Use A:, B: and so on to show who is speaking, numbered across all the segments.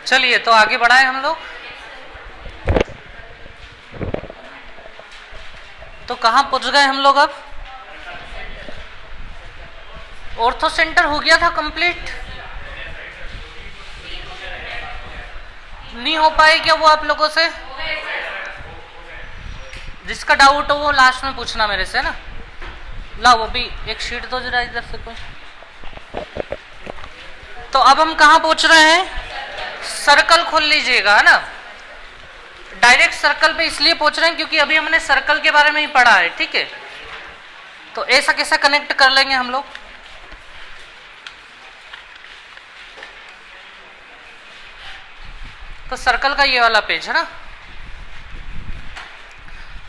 A: चलिए तो आगे बढ़ाएं हम लोग। तो कहाँ पहुंच गए हम लोग अब? ऑर्थो सेंटर हो गया था कंप्लीट? नहीं हो पाए क्या वो आप लोगों से? जिसका डाउट हो वो लास्ट में पूछना मेरे से ना। ला वो भी एक शीट दो जरा इधर से कोई। तो अब हम कहाँ पहुंच रहे हैं? सर्कल खोल लीजिएगा है ना। डायरेक्ट सर्कल पे इसलिए पहुंच रहे हैं क्योंकि अभी हमने सर्कल के बारे में ही पढ़ा है, ठीक है। तो ऐसा कैसा कनेक्ट कर लेंगे हम लोग? तो सर्कल का ये वाला पेज है ना,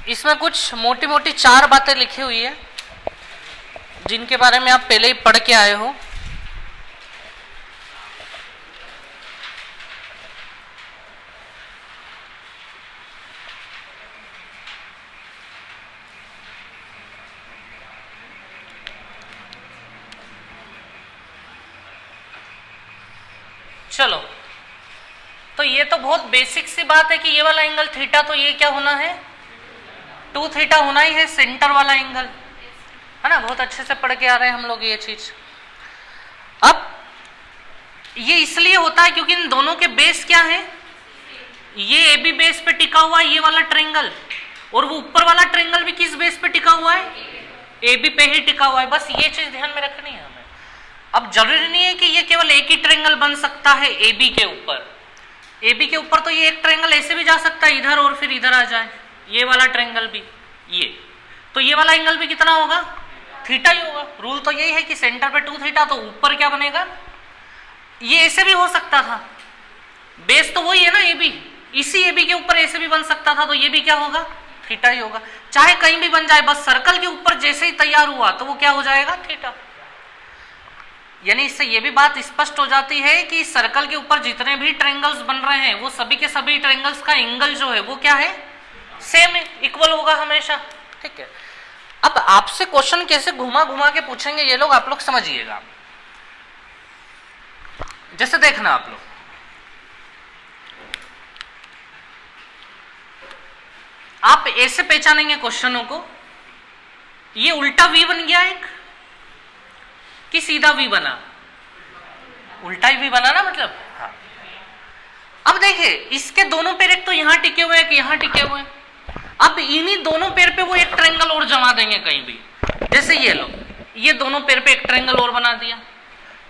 A: इसमें कुछ मोटी मोटी 4 बातें लिखी हुई है जिनके बारे में आप पहले ही पढ़ के आए हो। चलो, तो ये तो बहुत बेसिक सी बात है कि ये वाला एंगल थीटा, तो ये क्या होना है? 2 थीटा होना ही है, सेंटर वाला एंगल है ना। बहुत अच्छे से पढ़ के आ रहे हैं हम लोग ये चीज। अब ये इसलिए होता है क्योंकि इन दोनों के बेस क्या है? ये ए बी बेस पे टिका हुआ है ये वाला ट्रायंगल, और वो ऊपर वाला ट्रायंगल भी किस बेस पे टिका हुआ है? ए बी पे ही टिका हुआ है। बस ये चीज ध्यान में रखनी है हमें। अब जरूरी नहीं है कि ये केवल एक ही ट्रायंगल बन सकता है ए बी के ऊपर। ए बी के ऊपर तो ये एक ट्रायंगल ऐसे भी जा सकता है इधर और फिर इधर आ जाए, ये वाला ट्रायंगल भी ये। तो ये वाला एंगल भी कितना होगा? थीटा ही होगा। रूल तो यही है कि सेंटर पे 2 थीटा, तो ऊपर क्या बनेगा? ये ऐसे भी हो सकता था, बेस तो वही है ना ए बी, इसी ए बी के ऊपर ऐसे भी बन सकता था, तो ये भी क्या होगा? थीटा ही होगा। चाहे कहीं भी बन जाए, बस सर्कल के ऊपर जैसे ही तैयार हुआ तो वो क्या हो जाएगा? थीटा। यानी इससे ये भी बात स्पष्ट हो जाती है कि सर्कल के ऊपर जितने भी ट्रायंगल्स बन रहे हैं वो सभी के सभी ट्रायंगल्स का एंगल जो है वो क्या है? सेम है, इक्वल होगा हमेशा, ठीक है। अब आपसे क्वेश्चन कैसे घुमा घुमा के पूछेंगे ये लोग, आप लोग समझिएगा। जैसे देखना आप लोग, आप ऐसे पहचानेंगे क्वेश्चनों को, ये उल्टा वी बन गया एक कि सीधा वी बना? उल्टा ही वी बना ना, मतलब हाँ। अब देखिए इसके दोनों पैर एक तो यहां टिके हुए हैं, एक यहां टिके हुए हैं। अब इन्हीं दोनों पैर पे वो एक ट्रायंगल और जमा देंगे कहीं भी। जैसे ये लो, ये दोनों पैर पे एक ट्रायंगल और बना दिया,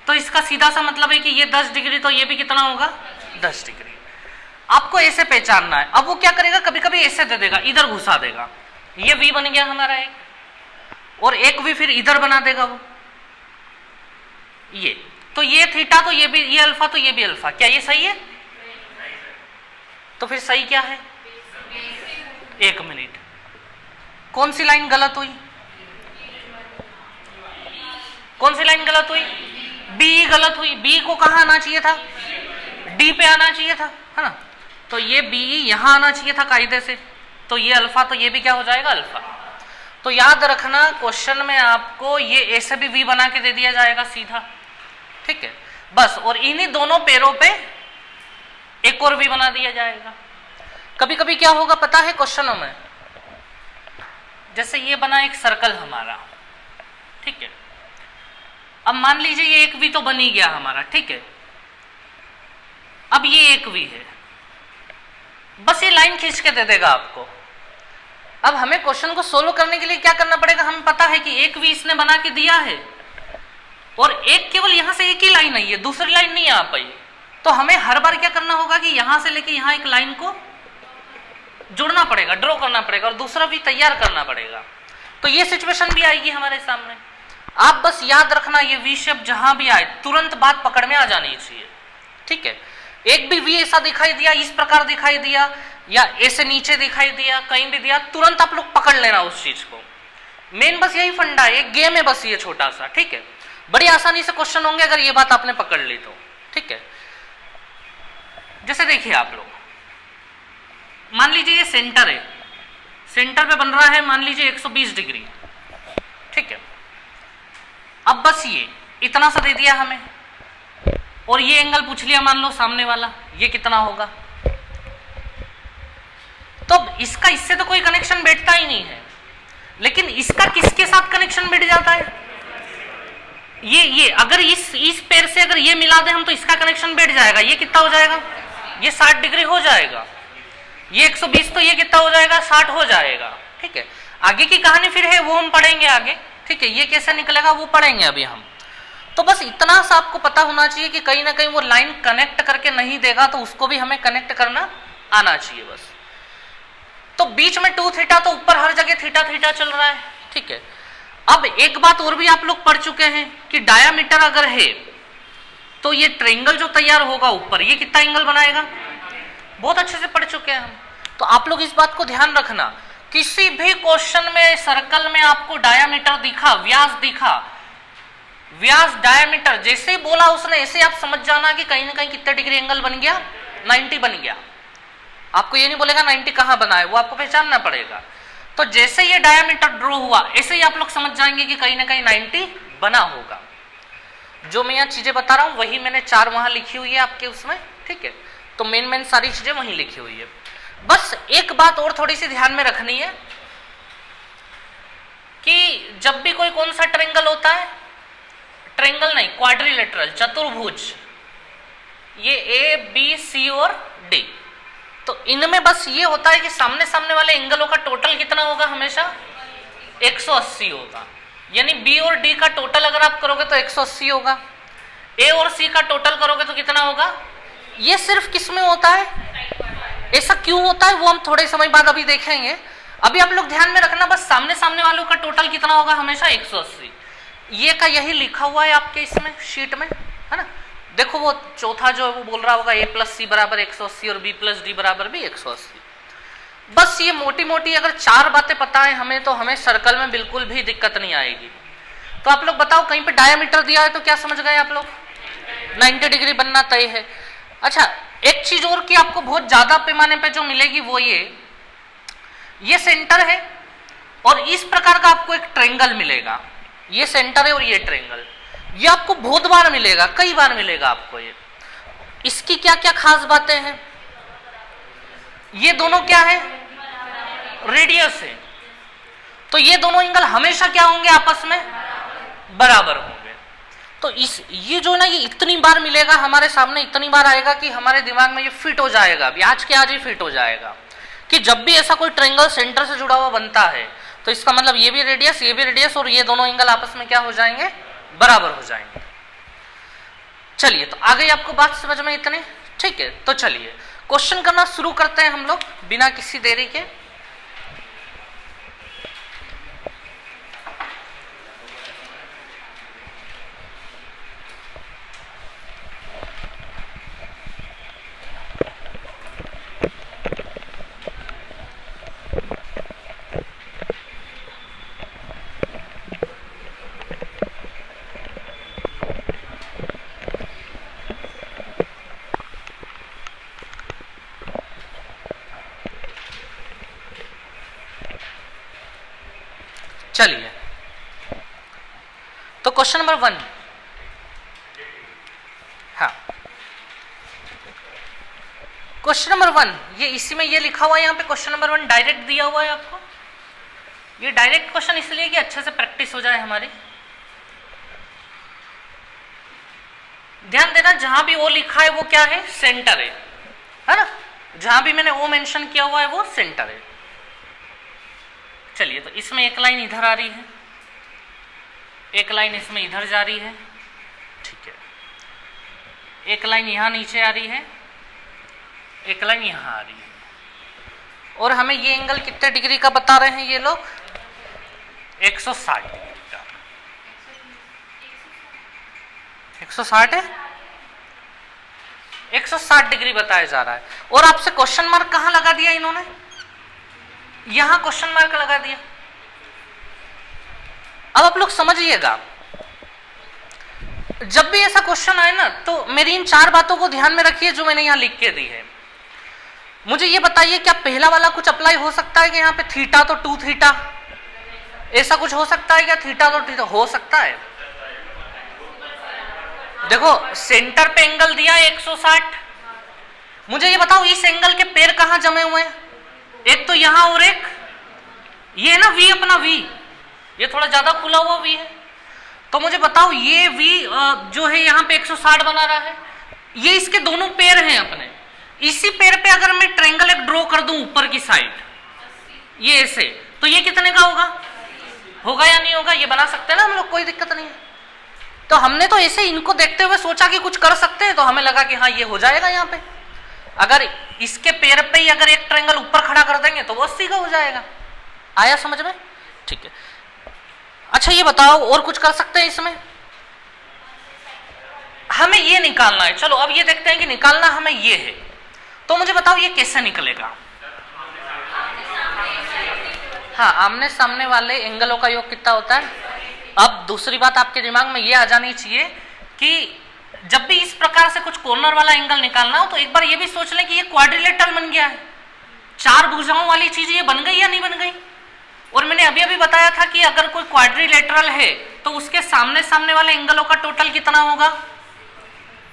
A: तो इसका सीधा सा मतलब है कि ये 10 डिग्री, तो ये भी कितना होगा? 10 डिग्री। आपको ऐसे पहचानना है। अब वो क्या करेगा, कभी कभी ऐसे दे देगा, इधर घुसा देगा, ये वी बन गया हमारा एक, और एक वी फिर इधर बना देगा वो, ये। तो ये थीटा, तो ये भी, ये अल्फा, तो ये भी अल्फा। क्या ये सही है? तो फिर सही क्या है? 1 मिनट, कौन सी लाइन गलत हुई? कौन सी लाइन गलत हुई? बी गलत हुई। बी को कहां आना चाहिए था? डी पे आना चाहिए था, है ना। तो ये बी यहां आना चाहिए था कायदे से, तो ये अल्फा, तो ये भी क्या हो जाएगा? अल्फा। तो याद रखना क्वेश्चन में आपको ये ऐसे भी वी बना के दे दिया जाएगा सीधा, ठीक है बस। और इन्हीं दोनों पैरों पे एक और वी बना दिया जाएगा। कभी कभी क्या होगा पता है क्वेश्चनों में, जैसे ये बना एक सर्कल हमारा, ठीक है। अब मान लीजिए ये एक वी तो बन ही गया हमारा, ठीक है। अब ये एक वी है, बस ये लाइन खींच के दे देगा आपको। अब हमें क्वेश्चन को सोल्व करने के लिए क्या करना पड़ेगा? हमें पता है कि एक वी इसने बना के दिया है, और एक केवल यहां से एक ही लाइन आई है, दूसरी लाइन नहीं आ पाई। तो हमें हर बार क्या करना होगा कि यहां से लेके यहां एक लाइन को जोड़ना पड़ेगा, ड्रॉ करना पड़ेगा, और दूसरा भी तैयार करना पड़ेगा। तो ये सिचुएशन भी आएगी हमारे सामने। आप बस याद रखना, ये वी शेप जहां भी आए तुरंत बात पकड़ में आ जानी चाहिए, ठीक है। एक भी वी ऐसा दिखाई दिया, इस प्रकार दिखाई दिया, या ऐसे नीचे दिखाई दिया, कहीं भी दिया, तुरंत आप लोग पकड़ लेना उस चीज को। मेन बस यही फंडा है, एक गेम है बस ये छोटा सा, ठीक है। बड़ी आसानी से क्वेश्चन होंगे अगर ये बात आपने पकड़ ली तो, ठीक है। जैसे देखिए आप लोग, मान लीजिए ये सेंटर है, सेंटर पे बन रहा है मान लीजिए 120 डिग्री, ठीक है। अब बस ये इतना सा दे दिया हमें, और ये एंगल पूछ लिया मान लो सामने वाला, ये कितना होगा। तो इसका इससे तो कोई कनेक्शन बैठता ही नहीं है, लेकिन इसका किसके साथ कनेक्शन बैठ जाता है? ये अगर इस पैर से अगर ये मिला दे हम तो इसका कनेक्शन बैठ जाएगा। ये कितना हो जाएगा? ये 60 डिग्री हो जाएगा। ये 120 तो ये कितना हो जाएगा? 60 हो जाएगा। ठीक है, आगे की कहानी फिर है वो हम पढ़ेंगे आगे। ठीक है, ये कैसे निकलेगा वो पढ़ेंगे अभी हम। तो बस इतना सा आपको पता होना चाहिए कि कहीं ना कहीं वो लाइन कनेक्ट करके नहीं देगा तो उसको भी हमें कनेक्ट करना आना चाहिए बस। तो बीच में 2 थीटा, तो ऊपर हर जगह थीटा थीटा चल रहा है। ठीक है, अब एक बात और भी आप लोग पढ़ चुके हैं कि डायामीटर अगर है तो ये ट्रायंगल जो तैयार होगा ऊपर, ये कितना एंगल बनाएगा? बहुत अच्छे से पढ़ चुके हैं हम। तो आप लोग इस बात को ध्यान रखना, किसी भी क्वेश्चन में सर्कल में आपको डायामीटर दिखा, व्यास दिखा, व्यास डायामीटर जैसे ही बोला उसने ऐसे आप समझ जाना कि कहीं ना कहीं कितने डिग्री एंगल बन गया? 90 बन गया। आपको ये नहीं बोलेगा 90 कहां बना है, वो आपको पहचानना पड़ेगा। तो जैसे ये डायामीटर ड्रॉ हुआ ऐसे ही आप लोग समझ जाएंगे कि कहीं ना कहीं 90 बना होगा। जो मैं यहाँ चीजें बता रहा हूं वही मैंने 4 वहां लिखी हुई है आपके उसमें। ठीक है, तो मेन सारी चीजें वहीं लिखी हुई है। बस एक बात और थोड़ी सी ध्यान में रखनी है कि जब भी कोई कौन सा ट्रायंगल होता है, ट्रायंगल नहीं क्वाड्रिलेटरल, चतुर्भुज, ये ए बी सी और डी, तो इनमें बस ये होता है कि सामने सामने वाले एंगलों का टोटल कितना होगा? हमेशा 180 होगा। यानी बी और डी का टोटल अगर आप करोगे तो 180 होगा। ए और सी का टोटल करोगे तो कितना होगा? ये सिर्फ किस में होता है? ऐसा क्यों होता है वो हम थोड़े समय बाद अभी देखेंगे। अभी आप लोग ध्यान में रखना, बस सामने सामने वालों का टोटल कितना होगा? हमेशा 180। ये का यही लिखा हुआ है आपके इसमें शीट में, है ना। देखो वो चौथा जो है वो बोल रहा होगा a प्लस सी बराबर 180 और b प्लस डी बराबर भी 180। बस ये मोटी मोटी अगर 4 बातें पता है हमें तो हमें सर्कल में बिल्कुल भी दिक्कत नहीं आएगी। तो आप लोग बताओ, कहीं पे डायामीटर दिया है तो क्या समझ गए आप लोग? 90 डिग्री बनना तय है। अच्छा, एक चीज और की आपको बहुत ज्यादा पैमाने पे जो मिलेगी वो ये सेंटर है और इस प्रकार का आपको एक ट्रायंगल मिलेगा। ये सेंटर है और ये ट्रायंगल, ये आपको बहुत बार मिलेगा, कई बार मिलेगा आपको ये। इसकी क्या क्या खास बातें हैं? ये दोनों क्या है? रेडियस है। तो ये दोनों एंगल हमेशा क्या होंगे? आपस में बराबर होंगे। तो ये जो है ना, ये इतनी बार मिलेगा हमारे सामने, इतनी बार आएगा कि हमारे दिमाग में ये फिट हो जाएगा। अभी आज के आज ही फिट हो जाएगा कि जब भी ऐसा कोई ट्रायंगल सेंटर से जुड़ा हुआ बनता है तो इसका मतलब ये भी रेडियस और ये दोनों एंगल आपस में क्या हो जाएंगे? बराबर हो जाएंगे। चलिए, तो आ गई आपको बात समझ में इतने? ठीक है, तो चलिए क्वेश्चन करना शुरू करते हैं हम लोग बिना किसी देरी के। चलिए, तो क्वेश्चन नंबर 1, हाँ क्वेश्चन नंबर 1, ये इसी में ये लिखा हुआ है यहाँ पे क्वेश्चन नंबर 1 डायरेक्ट दिया हुआ है आपको। ये डायरेक्ट क्वेश्चन इसलिए कि अच्छे से प्रैक्टिस हो जाए हमारी। ध्यान देना, जहां भी ओ लिखा है वो क्या है? सेंटर है ना। जहां भी मैंने ओ मेंशन किया हुआ है वो सेंटर है। चलिए, तो इसमें एक लाइन इधर आ रही है, एक लाइन इसमें इधर जा रही है। ठीक है, एक लाइन यहां नीचे आ रही है, एक लाइन यहां आ रही है। और हमें ये एंगल कितने डिग्री का बता रहे हैं ये लोग? 160 डिग्री का। 160 है, 160 डिग्री बताया जा रहा है। और आपसे क्वेश्चन मार्क कहां लगा दिया इन्होंने? यहां क्वेश्चन मार्क लगा दिया। अब आप लोग समझिएगा, जब भी ऐसा क्वेश्चन आए ना तो मेरी इन 4 बातों को ध्यान में रखिए जो मैंने यहां लिख के दी है। मुझे ये बताइए, क्या पहला वाला कुछ अप्लाई हो सकता है कि यहाँ पे थीटा तो 2 थीटा, ऐसा कुछ हो सकता है क्या? थीटा तो थीटा हो सकता है, देखो सेंटर पे एंगल दिया 160, मुझे ये बताओ इस एंगल के पैर कहां जमे हुए हैं? एक तो यहां और एक ये है ना वी, अपना वी, ये थोड़ा ज्यादा खुला हुआ वी है। तो मुझे बताओ ये वी जो है यहाँ पे 160 बना रहा है, ये इसके दोनों पैर हैं अपने। इसी पैर पे अगर मैं ट्रायंगल एक ड्रॉ कर दूं ऊपर की साइड, ये ऐसे, तो ये कितने का होगा? होगा या नहीं होगा? ये बना सकते हैं ना हम लोग, कोई दिक्कत नहीं है। तो हमने तो ऐसे इनको देखते हुए सोचा कि कुछ कर सकते हैं, तो हमें लगा कि हाँ ये हो जाएगा। यहाँ पे अगर इसके पैर पे ही अगर एक ट्रायंगल ऊपर खड़ा कर देंगे तो वो 80 का हो जाएगा। आया समझ में? ठीक है। अच्छा ये बताओ और कुछ कर सकते हैं इसमें? हमें ये निकालना है। चलो अब ये देखते हैं कि निकालना हमें ये है, तो मुझे बताओ ये कैसे निकलेगा? हाँ, आमने सामने वाले एंगलों का योग कितना होता है? अब दूसरी बात आपके दिमाग में ये आ जानी चाहिए कि जब भी इस प्रकार से कुछ कॉर्नर वाला एंगल निकालना हो तो एक बार ये भी सोच लें कि ये क्वाड्रिलेटरल बन गया है, चार भुजाओं वाली चीज ये बन गई या नहीं बन गई। और मैंने अभी अभी बताया था कि अगर कोई क्वाड्रिलेटरल है तो उसके सामने सामने वाले एंगलों का टोटल कितना होगा?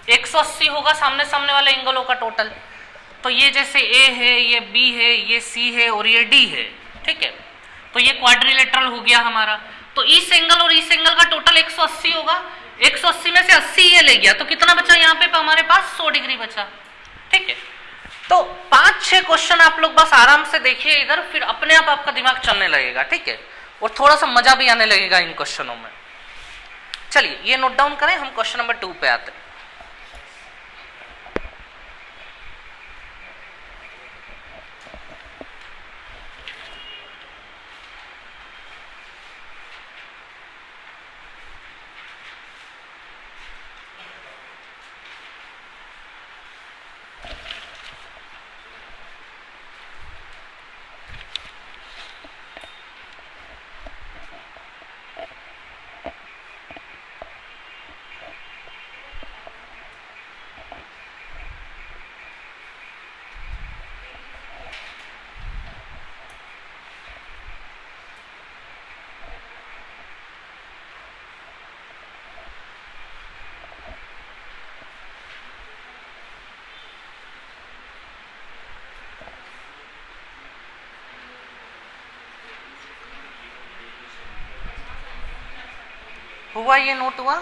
A: 180 होगा सामने सामने वाले एंगलों का टोटल। तो ये जैसे ए है, ये बी है, ये सी है और ये डी है, ठीक है। तो ये क्वाड्रिलेटरल हो गया हमारा। तो इस एंगल और इस एंगल का टोटल 180 होगा। 180 में से 80 ये ले गया, तो कितना बचा यहाँ पे हमारे पास? 100 डिग्री बचा, ठीक है। तो 5-6 क्वेश्चन आप लोग बस आराम से देखिए इधर, फिर अपने आप आपका दिमाग चलने लगेगा, ठीक है। और थोड़ा सा मजा भी आने लगेगा इन क्वेश्चनों में। चलिए ये नोट डाउन करें, हम क्वेश्चन नंबर 2 पे आते हैं। हुआ ये नोट हुआ?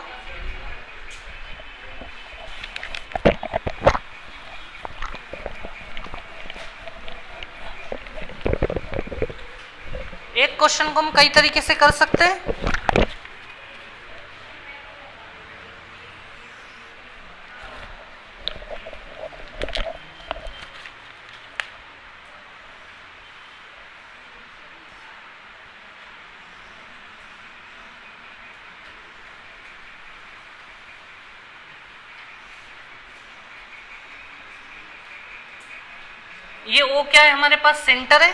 A: एक क्वेश्चन को हम कई तरीके से कर सकते हैं। ये ओ क्या है हमारे पास? सेंटर है।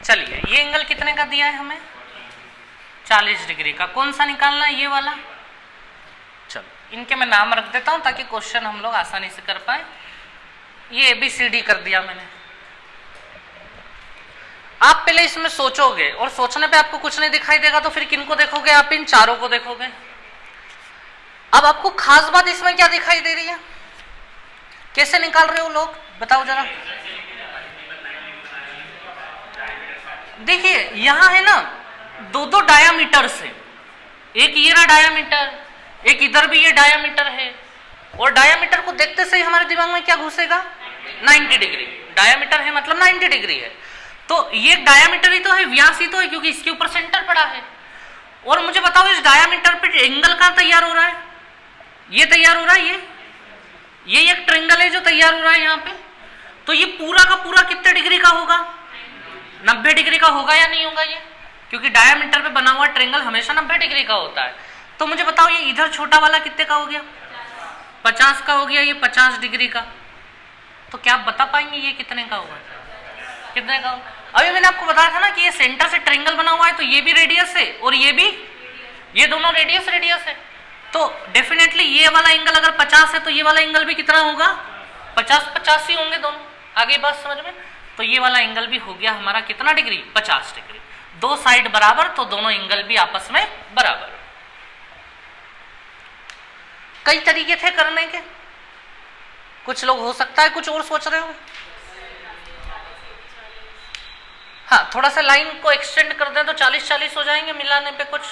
A: चलिए ये एंगल कितने का दिया है हमें? 40 डिग्री का। कौन सा निकालना है? ये वाला। चलो इनके मैं नाम रख देता हूं ताकि क्वेश्चन हम लोग आसानी से कर पाए। ये ABCD कर दिया मैंने। आप पहले इसमें सोचोगे और सोचने पे आपको कुछ नहीं दिखाई देगा तो फिर किनको देखोगे? आप इन चारों को देखोगे। अब आपको खास बात इसमें क्या दिखाई दे रही है? कैसे निकाल रहे हो लोग, बताओ जरा। देखिए यहां है ना दो डायामीटर से, एक ये रहा डायामीटर, एक इधर भी ये डायामीटर है। और डायामीटर को देखते से ही हमारे दिमाग में क्या घुसेगा? 90 डिग्री। डायामीटर है मतलब 90 डिग्री है। तो ये डायामीटर ही तो है, व्यास ही तो है, क्योंकि इसके ऊपर सेंटर पड़ा है। और मुझे बताओ इस डायामीटर पे एंगल कहां तैयार हो रहा है? ये तैयार हो रहा है। ये एक ट्रायंगल है जो तैयार हो रहा है यहाँ पे। तो ये पूरा का पूरा कितने डिग्री का होगा? 90 डिग्री का होगा या नहीं होगा? ये क्योंकि डायामीटर पे बना हुआ ट्रायंगल हमेशा 90 डिग्री का होता है। तो मुझे बताओ ये इधर छोटा वाला कितने का हो गया? 50 का हो गया। ये 50 डिग्री का। तो क्या आप बता पाएंगे ये कितने का होगा? कितने का होगा? अभी मैंने आपको बताया था ना कि ये सेंटर से ट्रायंगल बना हुआ है, तो ये भी रेडियस है और ये भी, ये दोनों रेडियस है। तो डेफिनेटली ये वाला एंगल अगर 50 है तो ये वाला एंगल भी कितना होगा? 50 ही होंगे दोनों। आगे बात समझ में? तो ये वाला एंगल भी हो गया हमारा कितना डिग्री? 50 डिग्री। दो साइड बराबर तो दोनों एंगल भी आपस में बराबर। कई तरीके थे करने के, कुछ लोग हो सकता है कुछ और सोच रहे हो। हाँ, थोड़ा सा लाइन को एक्सटेंड कर दें तो 40-40 हो जाएंगे मिलाने पे कुछ।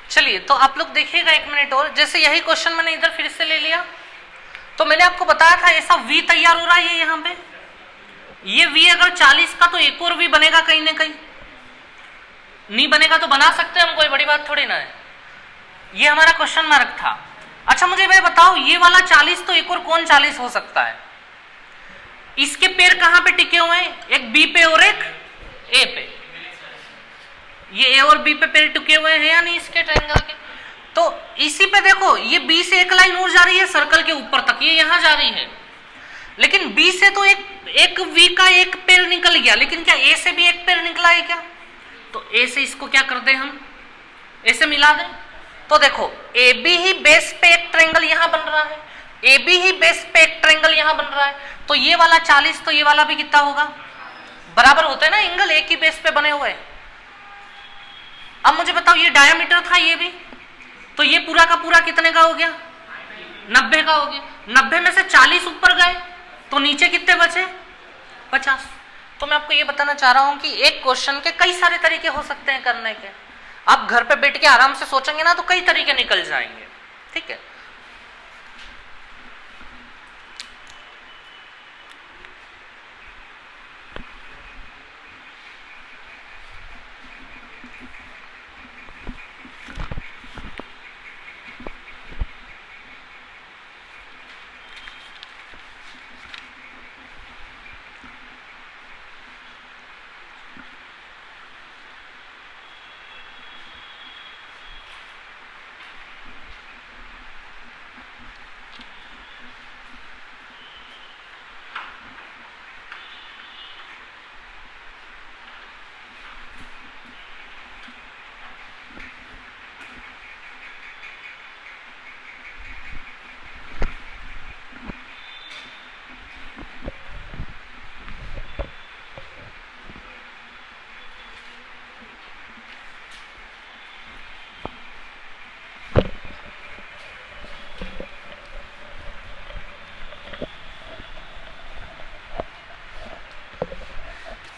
A: चलिए, तो आप लोग देखिएगा 1 मिनट और। जैसे यही क्वेश्चन मैंने इधर फिर से ले लिया, तो मैंने आपको बताया था ऐसा V तैयार हो रहा है यहाँ पे। ये V अगर 40 का तो एक और V बनेगा कहीं ना कहीं, नहीं बनेगा तो बना सकते हैं हम, कोई बड़ी बात थोड़ी ना है। ये हमारा क्वेश्चन मार्क था। अच्छा मुझे भाई बताओ, ये वाला 40 तो एक और कौन 40 हो सकता है? इसके पैर कहां पे टिके हुए हैं? एक B पे और एक A पे। ये A और B पे पैर टिके हुए हैं या नहीं इसके ट्रायंगल के? तो इसी पे देखो, ये B से एक लाइन और जा रही है सर्कल के ऊपर तक, ये यहां जा रही है। लेकिन B से तो एक V का एक पैर निकल गया, लेकिन क्या A से भी एक पैर निकला है क्या? तो A से इसको क्या कर दें हम, A से मिला दें। तो देखो AB ही बेस पे एक ट्रायंगल यहां बन रहा है, AB ही बेस पे एक ट्रायंगल यहां बन रहा है, तो ये वाला 40 तो ये वाला भी कितना होगा? बराबर होते हैं ना, एंगल एक ही बेस पे बने हुए। अब मुझे बताओ, ये डायमीटर था ये भी, तो ये पूरा का पूरा कितने का हो गया? 90 का हो गया। 90 में से 40 ऊपर गए तो नीचे कितने बचे? 50। तो मैं आपको ये बताना चाह रहा हूं कि एक क्वेश्चन के कई सारे तरीके हो सकते हैं करने के। आप घर पे बैठ के आराम से सोचेंगे ना तो कई तरीके निकल जाएंगे, ठीक है।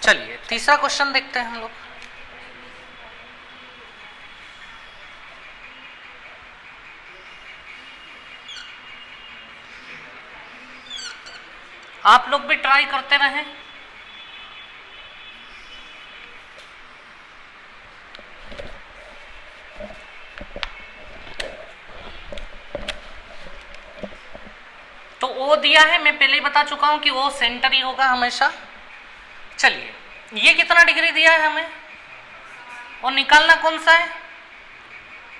A: चलिए तीसरा क्वेश्चन देखते हैं हम लोग। आप लोग भी ट्राई करते रहें। तो O दिया है, मैं पहले ही बता चुका हूं कि O सेंटर ही होगा हमेशा। चलिए, ये कितना डिग्री दिया है हमें और निकालना कौन सा है?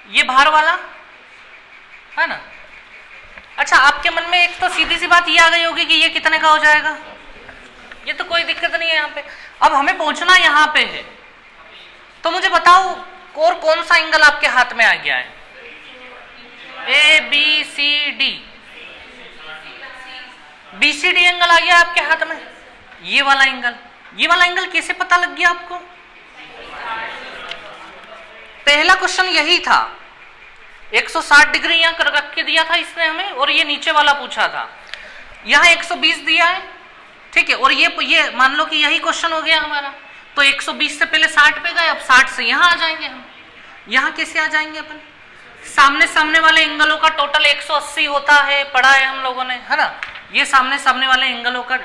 A: ये बाहर वाला है ना। अच्छा, आपके मन में एक तो सीधी सी बात ये आ गई होगी कि ये कितने का हो जाएगा, ये तो कोई दिक्कत नहीं है यहाँ पे। अब हमें पहुंचना यहाँ पे है, तो मुझे बताओ और कौन सा एंगल आपके हाथ में आ गया है? ABCD, BCD एंगल आ गया आपके हाथ में। ये वाला एंगल, ये वाला एंगल कैसे पता लग गया आपको? पहला क्वेश्चन यही था, 160 डिग्री यहां कर रख के दिया था इसने हमें, और ये नीचे वाला पूछा था। यहां 120 दिया है, ठीक है। और ये मान लो कि यही क्वेश्चन हो गया हमारा, तो 120 से पहले 60 पे गए, अब 60 से यहां आ जाएंगे हम। यहां कैसे आ जाएंगे अपन? सामने सामने वाले एंगलों का टोटल 180 होता है, पढ़ा है हम लोगों ने, है ना। ये सामने सामने वाले एंगलों का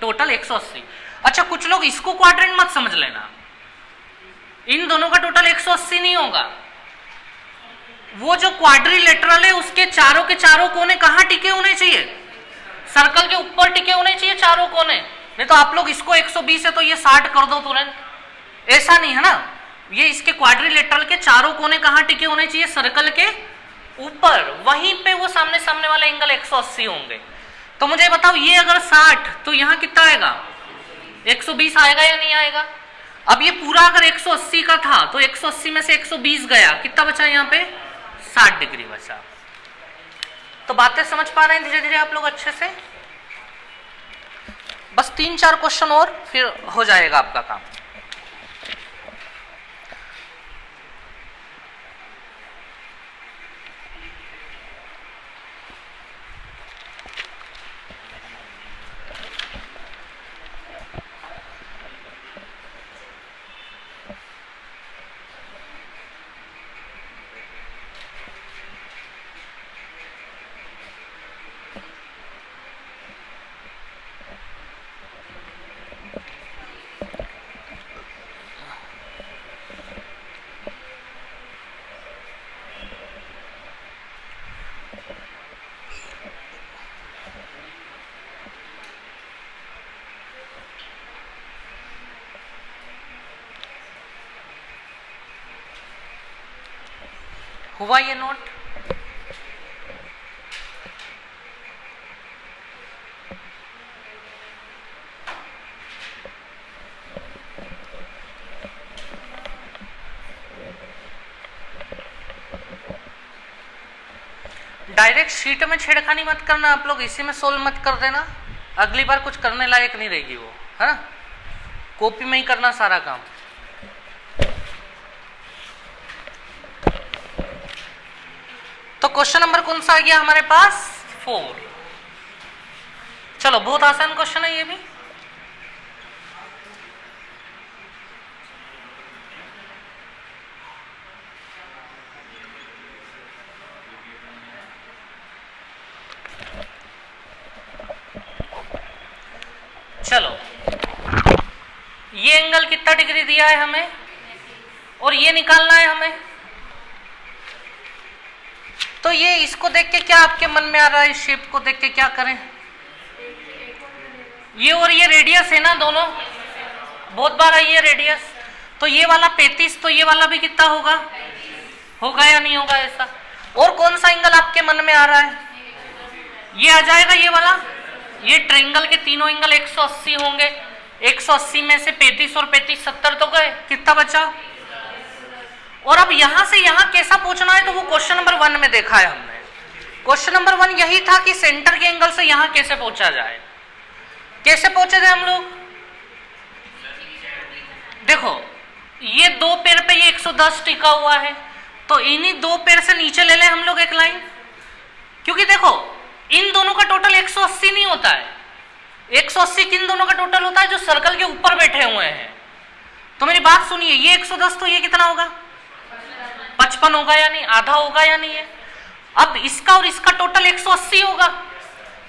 A: टोटल 180। अच्छा, कुछ लोग इसको क्वाड्रेंट मत समझ लेना, इन दोनों का टोटल 180 नहीं होगा। वो जो क्वाड्रिलेटरल है उसके चारों के चारों कोने कहाँ टिके होने चाहिए? सर्कल के ऊपर टिके होने चाहिए चारों कोने। नहीं तो आप लोग इसको 120 है तो ये 60 कर दो तुरंत, ऐसा नहीं है ना। ये इसके क्वाड्रिलेटरल के चारों कोने कहाँ टिके होने चाहिए? सर्कल के ऊपर, वहीं पे वो सामने सामने वाला एंगल 180 होंगे। तो मुझे बताओ, ये अगर 60 तो यहाँ कितना आएगा? 120 आएगा या नहीं आएगा? अब ये पूरा अगर 180 का था तो 180 में से 120 गया, कितना बचा यहाँ पे? 60 डिग्री बचा। तो बातें समझ पा रहे हैं धीरे धीरे आप लोग अच्छे से? बस 3-4 क्वेश्चन और फिर हो जाएगा आपका काम। हुआ ये नोट? डायरेक्ट शीट में छेड़खानी मत करना आप लोग, इसी में सोल्व मत कर देना, अगली बार कुछ करने लायक नहीं रहेगी वो, है ना। कॉपी में ही करना सारा काम। तो क्वेश्चन नंबर कौन सा आ गया हमारे पास? 4। चलो, बहुत आसान क्वेश्चन है ये भी। चलो, ये एंगल कितना डिग्री दिया है हमें और ये निकालना है हमें। तो ये इसको देख के क्या आपके मन में आ रहा है? इस शेप को देख के क्या करें? ये और ये रेडियस है ना, दोनों बहुत बार आई है रेडियस। तो ये वाला 35, तो ये वाला भी कितना होगा? होगा या नहीं होगा ऐसा? और कौन सा एंगल आपके मन में आ रहा है? ये आ जाएगा ये वाला। ये ट्रायंगल के तीनों एंगल 180 होंगे। 180 में से 35 और 35 70 तो गए, कितना बचा? और अब यहां से यहां कैसा पहुंचना है तो वो क्वेश्चन नंबर 1 में देखा है हमने। क्वेश्चन नंबर 1 यही था कि सेंटर के एंगल से यहां कैसे पहुंचा जाए। कैसे पहुंचे थे हम लोग? देखो, ये 2 पैर पे ये 110 टिका हुआ है, तो इन्हीं 2 पैर से नीचे ले लें हम लोग एक लाइन। क्योंकि देखो, इन दोनों का टोटल 180 नहीं होता है। 180 किन दोनों का टोटल होता है? जो सर्कल के ऊपर बैठे हुए हैं। तो मेरी बात सुनिए, ये 110 तो ये कितना होगा? 55 होगा या नहीं? आधा होगा या नहीं है? अब इसका और इसका टोटल 180 होगा,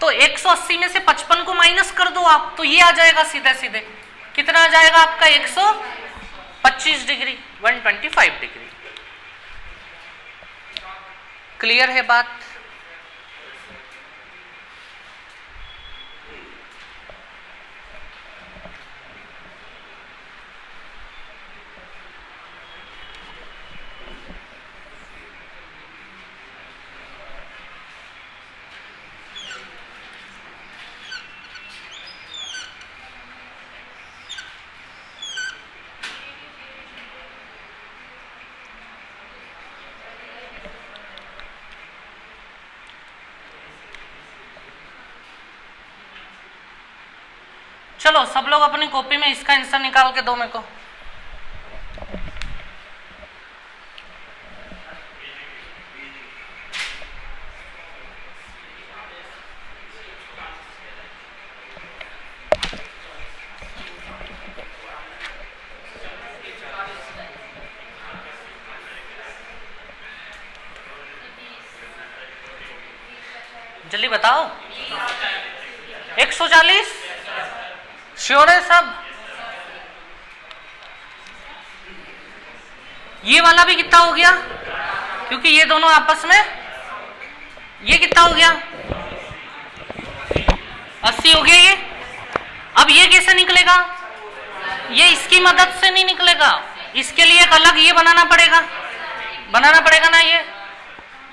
A: तो 180 में से 55 को माइनस कर दो आप, तो ये आ जाएगा सीधे सीधे। कितना आ जाएगा आपका? 125 डिग्री, 125 डिग्री। क्लियर है बात? चलो, सब लोग अपनी कॉपी में इसका आंसर निकाल के दो मेरे को। जल्दी बताओ। 140 श्योर है सब? ये वाला भी कितना हो गया, क्योंकि ये दोनों आपस में, ये कितना हो गया 80 हो गया ये। अब ये कैसे निकलेगा, ये इसकी मदद से नहीं निकलेगा, इसके लिए एक अलग ये बनाना पड़ेगा ना।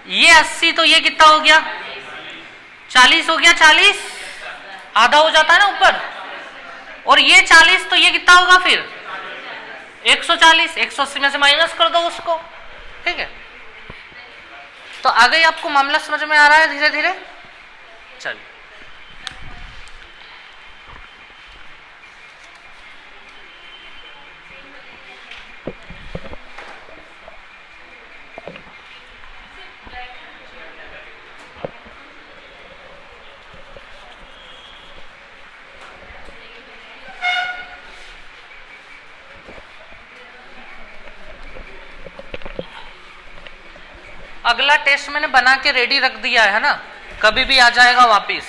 A: ये 80 तो ये कितना हो गया 40 हो गया, 40 आधा हो जाता है ना ऊपर, और ये 40 तो ये कितना होगा फिर 140। 180 में से माइनस कर दो उसको, ठीक है। तो आगे आपको मामला समझ में आ रहा है धीरे धीरे। चलिए अगला टेस्ट मैंने बना के रेडी रख दिया है ना, कभी भी आ जाएगा वापिस।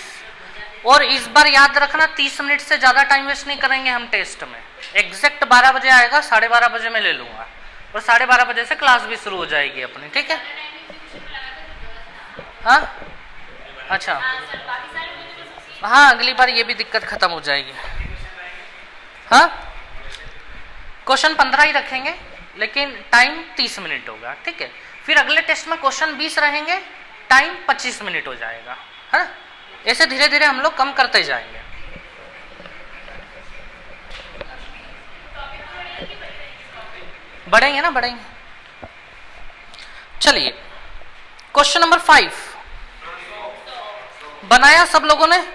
A: और इस बार याद रखना 30 मिनट से ज्यादा टाइम वेस्ट नहीं करेंगे हम टेस्ट में। एग्जैक्ट 12 बजे आएगा, 12:30 बजे मैं ले लूंगा, और 12:30 बजे से क्लास भी शुरू हो जाएगी अपनी, ठीक है। हाँ अच्छा, हाँ अगली बार ये भी दिक्कत खत्म हो जाएगी। हाँ क्वेश्चन 15 ही रखेंगे, लेकिन टाइम 30 मिनट होगा, ठीक है। फिर अगले टेस्ट में क्वेश्चन 20 रहेंगे, टाइम 25 मिनट हो जाएगा, है ना। ऐसे धीरे धीरे हम लोग कम करते जाएंगे। बढ़ेंगे ना, बढ़ेंगे। चलिए क्वेश्चन नंबर 5 बनाया सब लोगों ने?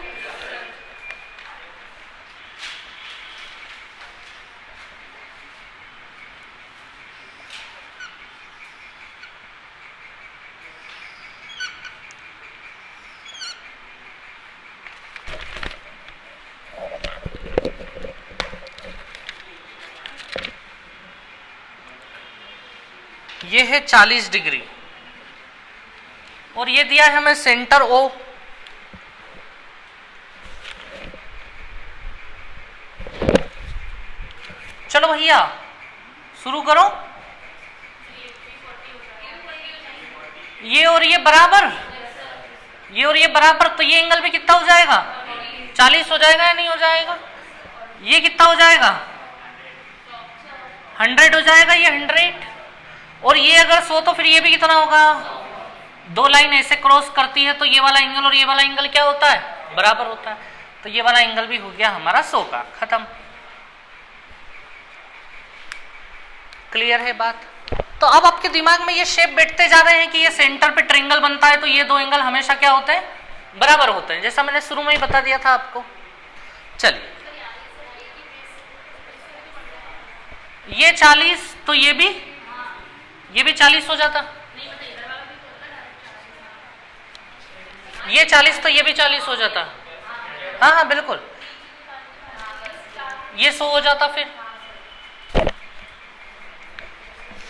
A: ये है 40 डिग्री, और ये दिया है हमें सेंटर O। चलो भैया शुरू करो। ये और ये बराबर, ये और ये बराबर, तो ये एंगल भी कितना हो जाएगा 40 हो जाएगा या नहीं हो जाएगा? ये कितना हो जाएगा 100 हो जाएगा, ये 100। और ये अगर 100 तो फिर ये भी कितना होगा? दो लाइन ऐसे क्रॉस करती है तो ये वाला एंगल और ये वाला एंगल क्या होता है? बराबर होता है। तो ये वाला एंगल भी हो गया हमारा 100 का, खत्म। क्लियर है बात? तो अब आपके दिमाग में ये शेप बैठते जा रहे हैं कि ये सेंटर पे ट्रायंगल बनता है तो ये दो एंगल हमेशा क्या होते हैं? बराबर होते हैं, जैसा मैंने शुरू में ही बता दिया था आपको। चलिए ये 40 तो ये भी 40 हो जाता, ये 40 तो ये भी 40 हो जाता। हाँ हाँ बिल्कुल, ये 100 हो जाता। फिर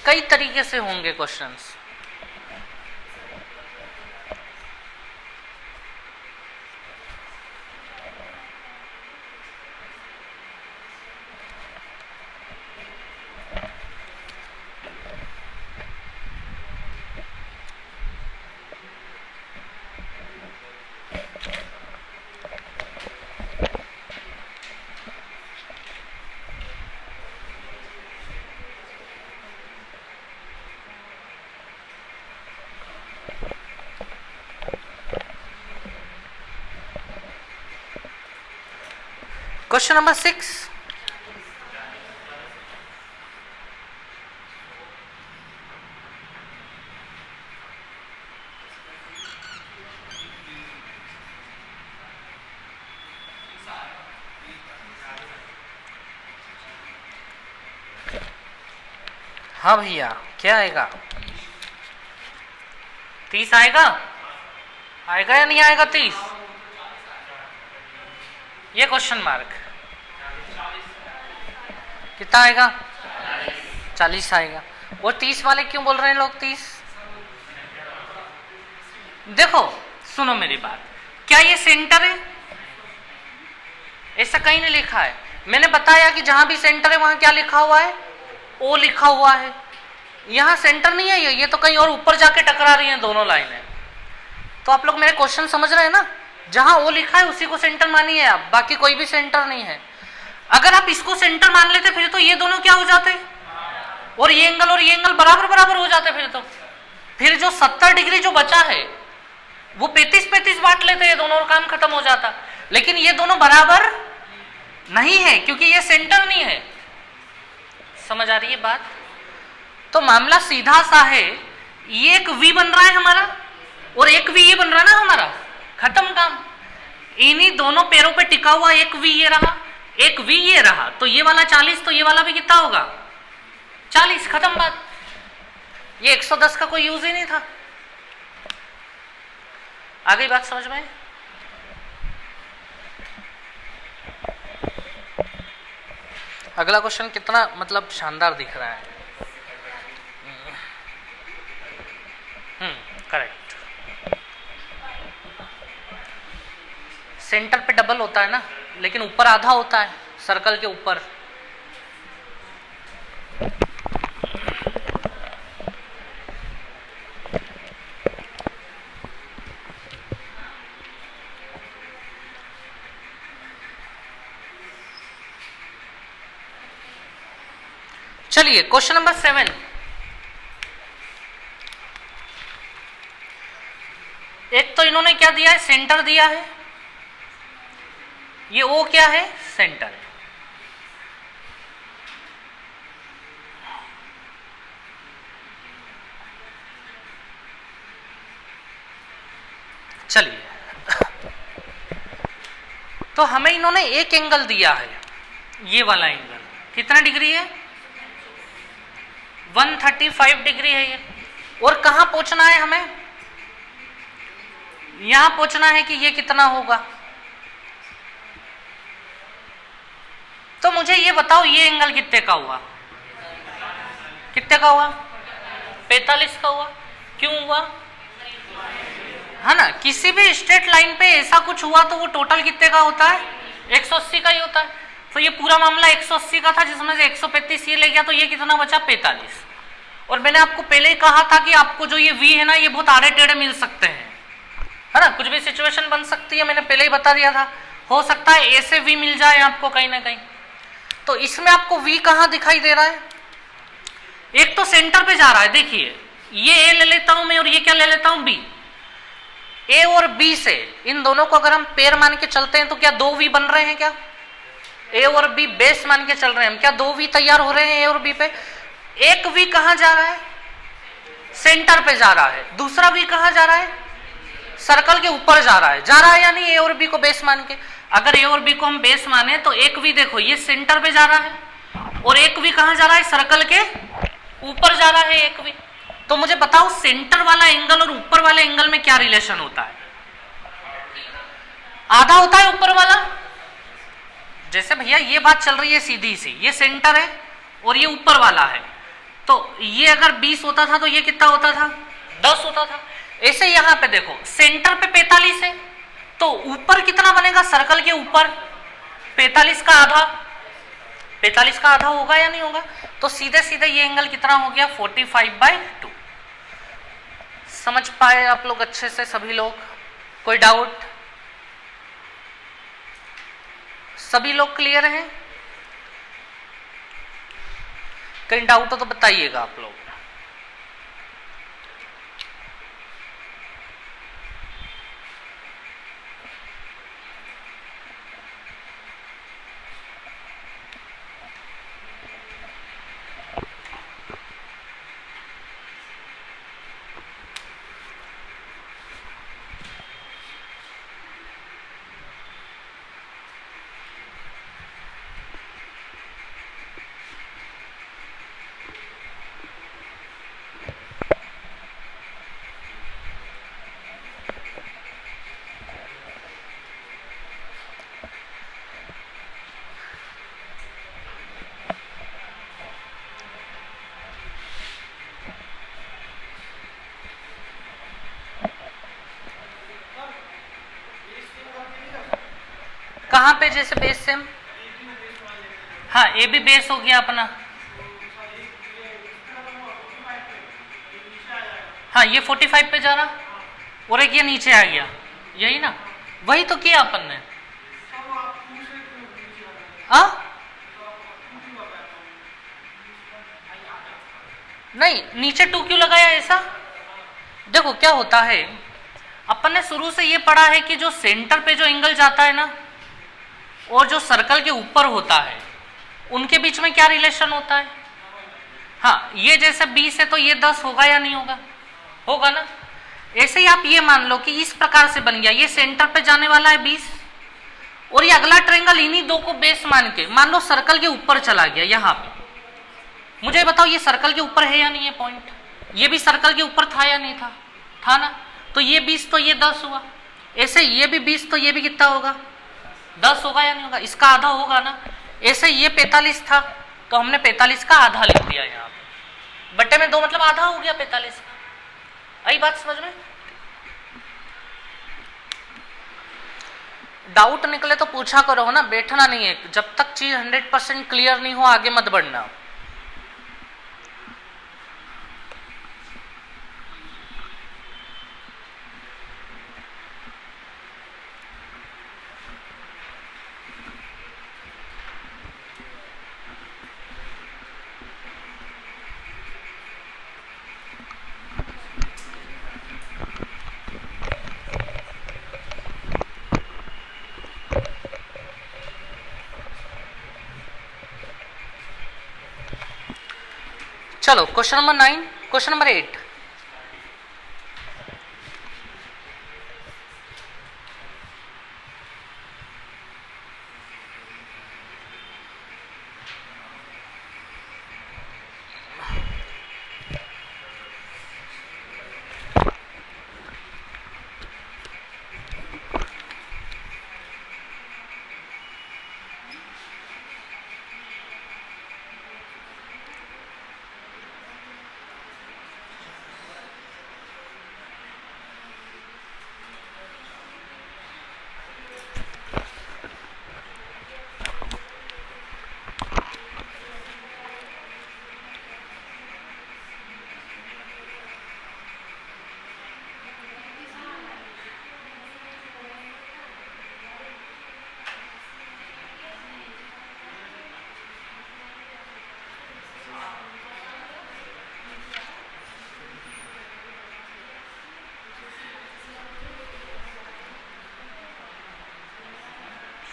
A: कई तरीके से होंगे क्वेश्चंस। क्वेश्चन नंबर 6, हाँ भैया क्या आएगा? 30 आएगा? आएगा या नहीं आएगा 30? ये क्वेश्चन मार्क कितना आएगा? 40 आएगा। और 30 वाले क्यों बोल रहे हैं लोग 30? देखो सुनो मेरी बात, क्या ये सेंटर है? ऐसा कहीं नहीं लिखा है। मैंने बताया कि जहां भी सेंटर है वहां क्या लिखा हुआ है? ओ लिखा हुआ है। यहां सेंटर नहीं है, ये तो कहीं और ऊपर जाके टकरा रही हैं दोनों लाइनें। तो आप लोग मेरे क्वेश्चन समझ रहे हैं ना? जहां ओ लिखा है उसी को सेंटर मानिए आप, बाकी कोई भी सेंटर नहीं है। अगर आप इसको सेंटर मान लेते फिर तो ये दोनों क्या हो जाते, और ये एंगल बराबर बराबर हो जाते। फिर जो 70 डिग्री जो बचा है वो 35-35 बांट लेते हैं दोनों और काम खत्म हो जाता। लेकिन ये दोनों बराबर नहीं है क्योंकि ये सेंटर नहीं है। समझ आ रही है बात? तो मामला सीधा सा है, ये एक V बन रहा है हमारा और एक V ये बन रहा है ना हमारा, खत्म काम। इन्हीं दोनों पैरों पे टिका हुआ एक V ये रहा, एक V ये रहा, तो ये वाला 40 तो ये वाला भी कितना होगा 40, खत्म बात। ये 110 का कोई यूज ही नहीं था। आ गई बात समझ में? अगला क्वेश्चन कितना मतलब शानदार दिख रहा है। करेक्ट। सेंटर पे डबल होता है ना, लेकिन ऊपर आधा होता है सर्कल के ऊपर। चलिए क्वेश्चन नंबर 7। एक तो इन्होंने क्या दिया है, सेंटर दिया है। ये ओ क्या है, सेंटर है। चलिए तो हमें इन्होंने एक एंगल दिया है, ये वाला एंगल कितना डिग्री है, 135 डिग्री है ये। और कहां पहुंचना है हमें, यहां पहुंचना है कि ये कितना होगा। तो मुझे ये बताओ ये एंगल कितने का हुआ, कितने का हुआ, 45 का हुआ। क्यों हुआ, है ना? किसी भी स्ट्रेट लाइन पे ऐसा कुछ हुआ तो वो टोटल कितने का होता है, 180 का ही होता है। तो ये पूरा मामला 180 का था, जिसमें से 135 ये ले गया, तो ये कितना बचा, 45। और मैंने आपको पहले ही कहा था कि आपको जो ये V है ना, ये बहुत आड़े टेढ़े मिल सकते हैं, है ना? कुछ भी सिचुएशन बन सकती है, मैंने पहले ही बता दिया था। हो सकता है ऐसे V मिल जाए आपको कहीं ना कहीं। तो इसमें आपको V कहां दिखाई दे रहा है, एक तो सेंटर पे जा रहा है। देखिए ये A ले लेता हूं मैं और ये क्या ले लेता हूं, B। A और B से इन दोनों को अगर हम पेयर मान के चलते हैं तो क्या 2 V बन रहे हैं क्या? A और B बेस मान के चल रहे हैं हम, क्या 2 V तैयार हो रहे हैं A और B पे? एक V कहां जा रहा है, सेंटर पे जा रहा है। दूसरा V कहां जा रहा है, सर्कल के ऊपर जा रहा है या नहीं, A और B को बेस मान के। अगर A और B को हम बेस माने तो एक V देखो ये सेंटर पे जा रहा है और एक V कहां जा रहा है, सर्कल के ऊपर जा रहा है एक V। तो मुझे बताओ सेंटर वाला एंगल और ऊपर वाले एंगल में क्या रिलेशन होता है, आधा होता है ऊपर वाला। जैसे भैया ये बात चल रही है सीधी सी, ये सेंटर है और ये ऊपर वाला है, तो ये अगर 20 होता था तो ये कितना होता था, 10 होता था। ऐसे यहां पे देखो सेंटर पे 45 है, तो ऊपर कितना बनेगा, सर्कल के ऊपर 45 का आधा, 45 का आधा होगा या नहीं होगा। तो सीधे सीधे ये एंगल कितना हो गया, 45/2। समझ पाए आप लोग अच्छे से सभी लोग? कोई डाउट? सभी लोग क्लियर हैं? कहीं डाउट हो तो बताइएगा आप लोग। कहाँ पे जैसे बेस सेम, हाँ ए भी बेस हो गया अपना, हाँ ये 45 पे जा रहा और एक ये नीचे आ गया, यही ना, वही तो किया अपन ने। नहीं नीचे 2 क्यों लगाया ऐसा, देखो क्या होता है, अपन ने शुरू से ये पढ़ा है कि जो सेंटर पे जो एंगल जाता है ना और जो सर्कल के ऊपर होता है उनके बीच में क्या रिलेशन होता है, हाँ ये जैसे 20 है तो ये 10 होगा या नहीं होगा, होगा ना। ऐसे ही आप ये मान लो कि इस प्रकार से बन गया, ये सेंटर पे जाने वाला है 20 और ये अगला ट्रायंगल इन्हीं दो को बेस मान के मान लो सर्कल के ऊपर चला गया यहाँ पे, मुझे बताओ ये सर्कल के ऊपर है या नहीं है पॉइंट, ये भी सर्कल के ऊपर था या नहीं था, था ना, तो ये 20 तो ये 10 हुआ, ऐसे ये भी 20 तो ये भी कितना होगा 10 होगा या नहीं होगा, इसका आधा होगा ना। ऐसे ये 45 था तो हमने 45 का आधा लिख दिया यहाँ पे, बट्टे में 2 मतलब आधा हो गया 45 का, आई बात समझ में। डाउट निकले तो पूछा करो ना, बैठना नहीं है, जब तक चीज 100% क्लियर नहीं हो आगे मत बढ़ना। चलो क्वेश्चन नंबर 9, क्वेश्चन नंबर 8,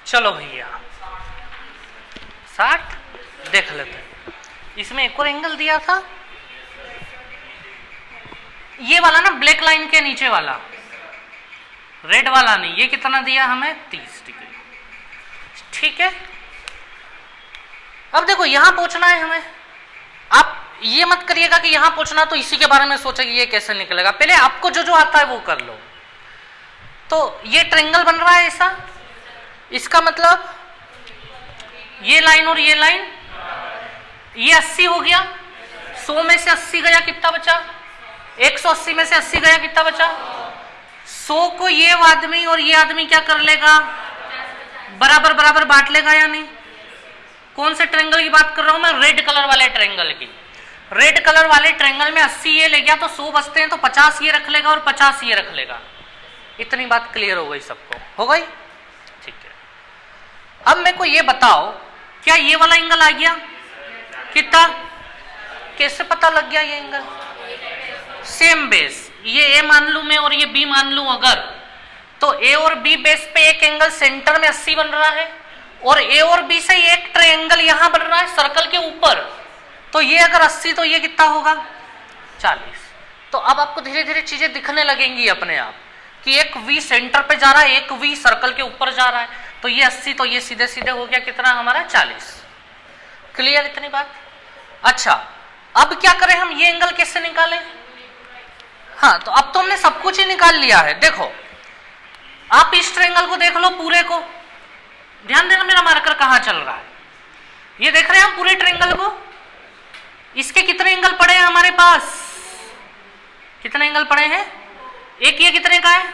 A: चलो भैया 60 देख लेते हैं। इसमें एक और एंगल दिया था, ये वाला ना ब्लैक लाइन के नीचे वाला, रेड वाला नहीं, ये कितना दिया हमें 30 डिग्री, ठीक है। अब देखो यहां पूछना है हमें, आप ये मत करिएगा कि यहां पूछना तो इसी के बारे में सोचेगी ये कैसे निकलेगा, पहले आपको जो जो आता है वो कर लो। तो ये ट्रायंगल बन रहा है ऐसा, इसका मतलब ये लाइन और ये लाइन, ये 80 हो गया, 100 में से 80 गया कितना बचा, 180 में से 80 गया कितना बचा, 100 को ये आदमी और ये आदमी क्या कर लेगा, बराबर बराबर बांट लेगा या नहीं। कौन से ट्रायंगल की बात कर रहा हूं मैं, रेड कलर वाले ट्रायंगल की। रेड कलर वाले ट्रायंगल में 80 ये ले गया तो 100 बचते हैं, तो 50 ये रख लेगा और 50 ये रख लेगा। इतनी बात क्लियर हो गई सबको, हो गई, ठीक है। अब मेरे को ये बताओ, क्या ये वाला एंगल आ गया कितना, कैसे पता लग गया ये एंगल, सेम बेस, ये ए मान लू मैं और ये बी मान लू अगर, तो ए और बी बेस पे एक एंगल सेंटर में 80 बन रहा है और ए और बी से एक ट्रायंगल यहां बन रहा है सर्कल के ऊपर, तो ये अगर 80 तो ये कितना होगा 40। तो अब आपको धीरे धीरे चीजें दिखने लगेंगी अपने आप कि एक वी सेंटर पे जा रहा है, एक वी सर्कल के ऊपर जा रहा है, तो ये 80 तो ये सीधे सीधे हो गया कितना हमारा 40। क्लियर इतनी बात। अच्छा अब क्या करें हम, ये एंगल कैसे निकालें। हाँ तो अब तो हमने सब कुछ ही निकाल लिया है। देखो आप इस ट्रायंगल को देख लो पूरे को, ध्यान देना मेरा मार्कर कहां चल रहा है, ये देख रहे हैं आप पूरे ट्रायंगल को, इसके कितने एंगल पड़े हैं हमारे पास, कितने एंगल पड़े हैं, एक ये कितने का है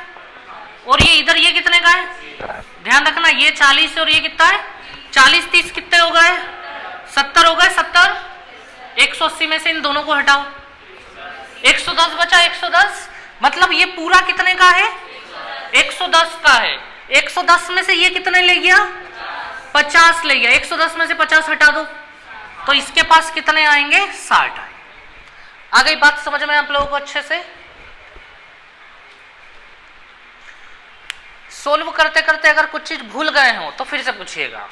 A: और ये इधर ये कितने का है, ध्यान रखना, ये 40 और ये कितना है 40 30 कितने हो गए 70 हो गए 70। 180 में से इन दोनों को हटाओ, 110 बचा 110, मतलब ये पूरा कितने का है 110 का है। 110 में से ये कितने ले गया 50 ले गया, 110 में से 50 हटा दो तो इसके पास कितने आएंगे 60 आए। आ गई बात समझ में आप लोगों को अच्छे से? सोल्व करते करते अगर कुछ चीज भूल गए हो तो फिर से पूछिएगा।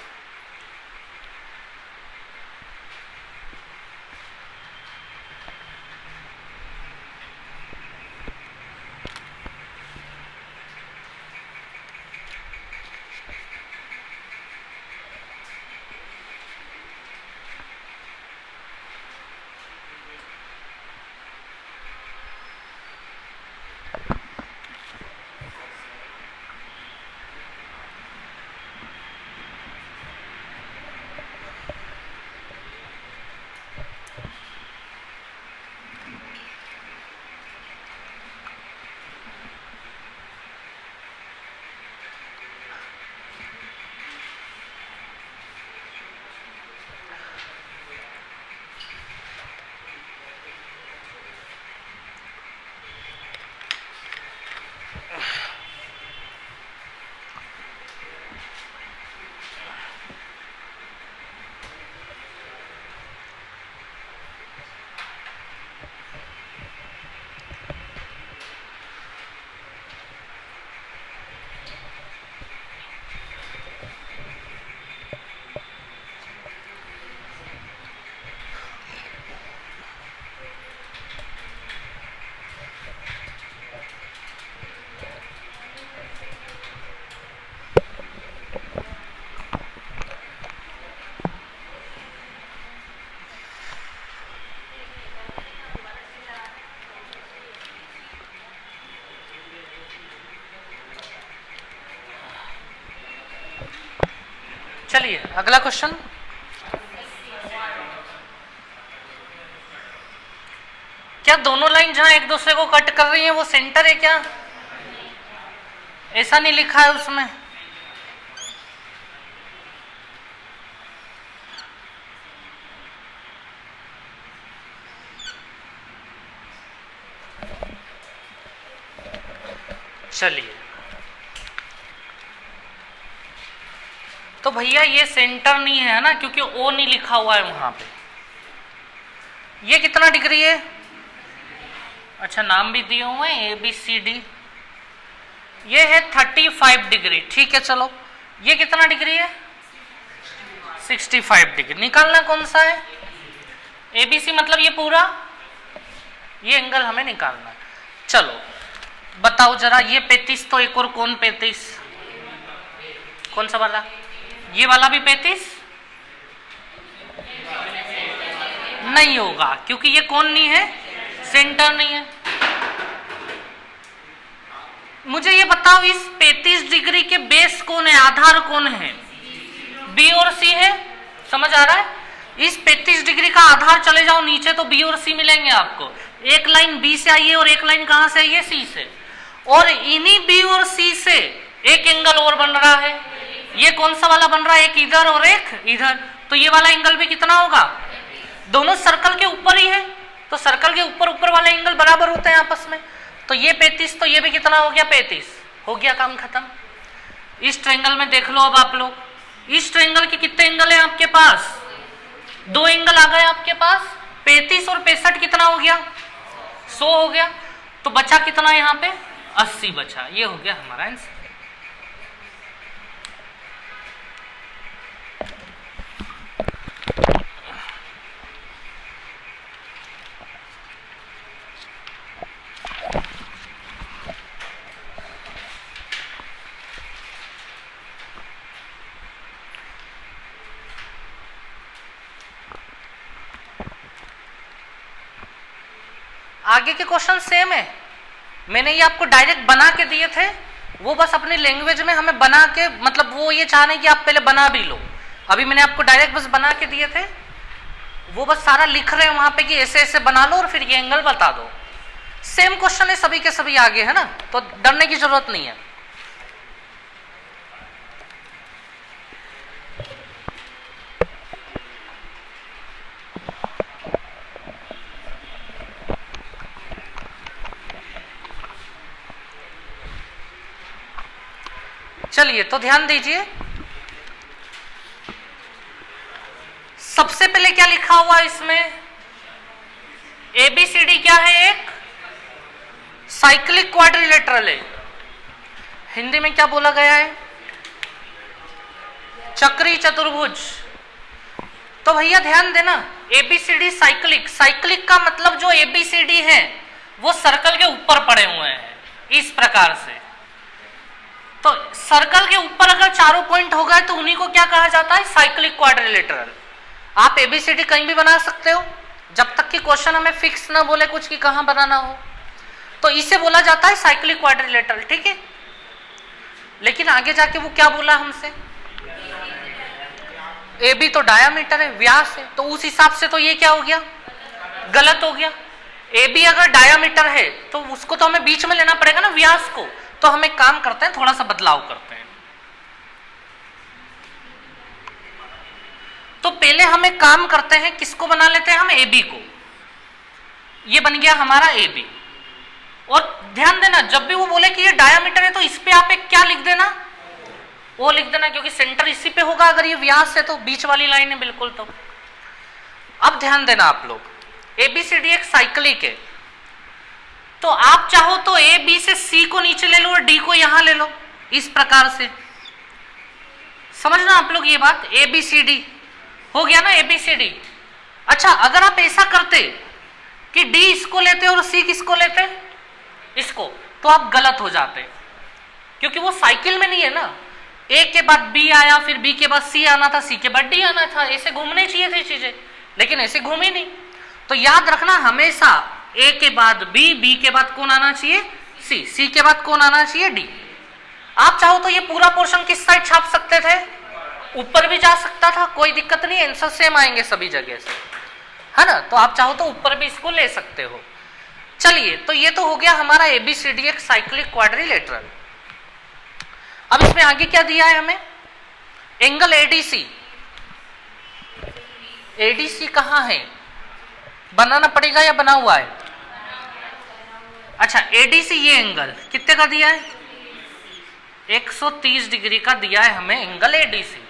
A: चलिए अगला क्वेश्चन। क्या दोनों लाइन जहां एक दूसरे को कट कर रही हैं वो सेंटर है क्या? ऐसा नहीं लिखा है उसमें। चलिए तो भैया ये सेंटर नहीं है ना, क्योंकि ओ नहीं लिखा हुआ है वहां पे। ये कितना डिग्री है? अच्छा नाम भी दिए हुए हैं ए बी सी डी। ये है 35 डिग्री, ठीक है। चलो ये कितना डिग्री है? 65 डिग्री। निकालना कौन सा है? ए बी सी, मतलब ये पूरा ये एंगल हमें निकालना है। चलो बताओ जरा, ये 35 तो एक और कौन 35? कौन सा वाला? ये वाला भी 35 नहीं होगा, क्योंकि ये कौन नहीं है? सेंटर नहीं है। मुझे ये बताओ इस 35 डिग्री के बेस कौन है, आधार कौन है? बी और सी है। समझ आ रहा है? इस 35 डिग्री का आधार चले जाओ नीचे तो बी और सी मिलेंगे आपको। एक लाइन बी से आई है और एक लाइन कहां से आई है? सी से। और इन्हीं बी और सी से एक एंगल और बन रहा है। ये कौन सा वाला बन रहा है? एक इधर और एक इधर। तो ये वाला एंगल भी कितना होगा? दोनों सर्कल के ऊपर ही है, तो सर्कल के ऊपर ऊपर वाले एंगल बराबर होते हैं आपस में। तो ये 35, तो ये भी कितना हो गया? 35 हो गया, काम खत्म। इस ट्रायंगल में देख लो अब आप लोग, इस ट्रायंगल के कितने एंगल हैं आपके पास? 2 एंगल आ गए आपके पास। 35 और 65 कितना हो गया? 100 हो गया। तो बचा कितना यहाँ पे? 80 बचा। ये हो गया हमारा आंसर। आगे के क्वेश्चन सेम है। मैंने ये आपको डायरेक्ट बना के दिए थे, वो बस अपनी लैंग्वेज में हमें बना के, मतलब वो ये चाह रहे हैं कि आप पहले बना भी लो। अभी मैंने आपको डायरेक्ट बस बना के दिए थे, वो बस सारा लिख रहे हैं वहां पे कि ऐसे ऐसे बना लो और फिर ये एंगल बता दो। सेम क्वेश्चन है, सभी के सभी आगे है ना, तो डरने की जरूरत नहीं है। चलिए तो ध्यान दीजिए, सबसे पहले क्या लिखा हुआ इसमें, ABCD क्या है, एक साइक्लिक क्वाड्रिलेटरल है। हिंदी में क्या बोला गया है, चक्री चतुर्भुज। तो भैया ध्यान देना, ABCD साइक्लिक, साइक्लिक का मतलब जो ABCD है वो सर्कल के ऊपर पड़े हुए हैं इस प्रकार से। तो सर्कल के ऊपर अगर चारों पॉइंट हो गए तो उन्हीं को क्या कहा जाता है, साइक्लिक क्वाड्रिलेटरल। आप ABCD कहीं भी बना सकते हो जब तक कि क्वेश्चन हमें फिक्स ना बोले कुछ कि कहां बनाना हो, तो इसे बोला जाता है साइक्लिक क्वाड्रिलेटरल, ठीक है। लेकिन आगे जाके वो क्या बोला हमसे, AB तो डायामीटर है, व्यास है, तो उस हिसाब से तो ये क्या हो गया, गलत हो गया। AB अगर डायामीटर है तो उसको तो हमें बीच में लेना पड़ेगा ना, व्यास को। तो हम एक काम करते हैं, थोड़ा सा बदलाव करते हैं। तो पहले हम एक काम करते हैं, किसको बना लेते हैं हम, AB को। ये बन गया हमारा AB। और ध्यान देना, जब भी वो बोले कि ये डायामीटर है तो इस पे आप एक क्या लिख देना, वो लिख देना, क्योंकि सेंटर इसी पे होगा। अगर ये व्यास है तो बीच वाली लाइन है बिल्कुल। तो अब ध्यान देना आप लोग, ABCD एक साइक्लिक है, तो आप चाहो तो A B से C को नीचे ले लो और D को यहां ले लो, इस प्रकार से। समझना आप लोग ये बात, ABCD हो गया ना, ABCD। अच्छा, अगर आप ऐसा करते कि D इसको लेते और C किसको लेते, इसको, तो आप गलत हो जाते, क्योंकि वो साइकिल में नहीं है ना। A के बाद B आया, फिर B के बाद C आना था, C के बाद D आना था, ऐसे घूमने चाहिए थी चीजें, लेकिन ऐसे घूमी नहीं। तो याद रखना हमेशा A के बाद B, B के बाद कौन आना चाहिए, C, C के बाद कौन आना चाहिए, D। आप चाहो तो ये पूरा पोर्शन किस साइड छाप सकते थे, ऊपर भी जा सकता था, कोई दिक्कत नहीं, आंसर सेम आएंगे सभी जगह से, है ना। तो आप चाहो तो ऊपर भी इसको ले सकते हो। चलिए, तो ये तो हो गया हमारा ABCD एक साइक्लिक क्वाड्रिलेटरल। अब इसमें आगे क्या दिया है हमें, एंगल ADC। ADC कहां है, बनाना पड़ेगा या बना हुआ है, अच्छा ADC ये एंगल कितने का दिया है, 130 डिग्री का दिया है हमें एंगल ADC।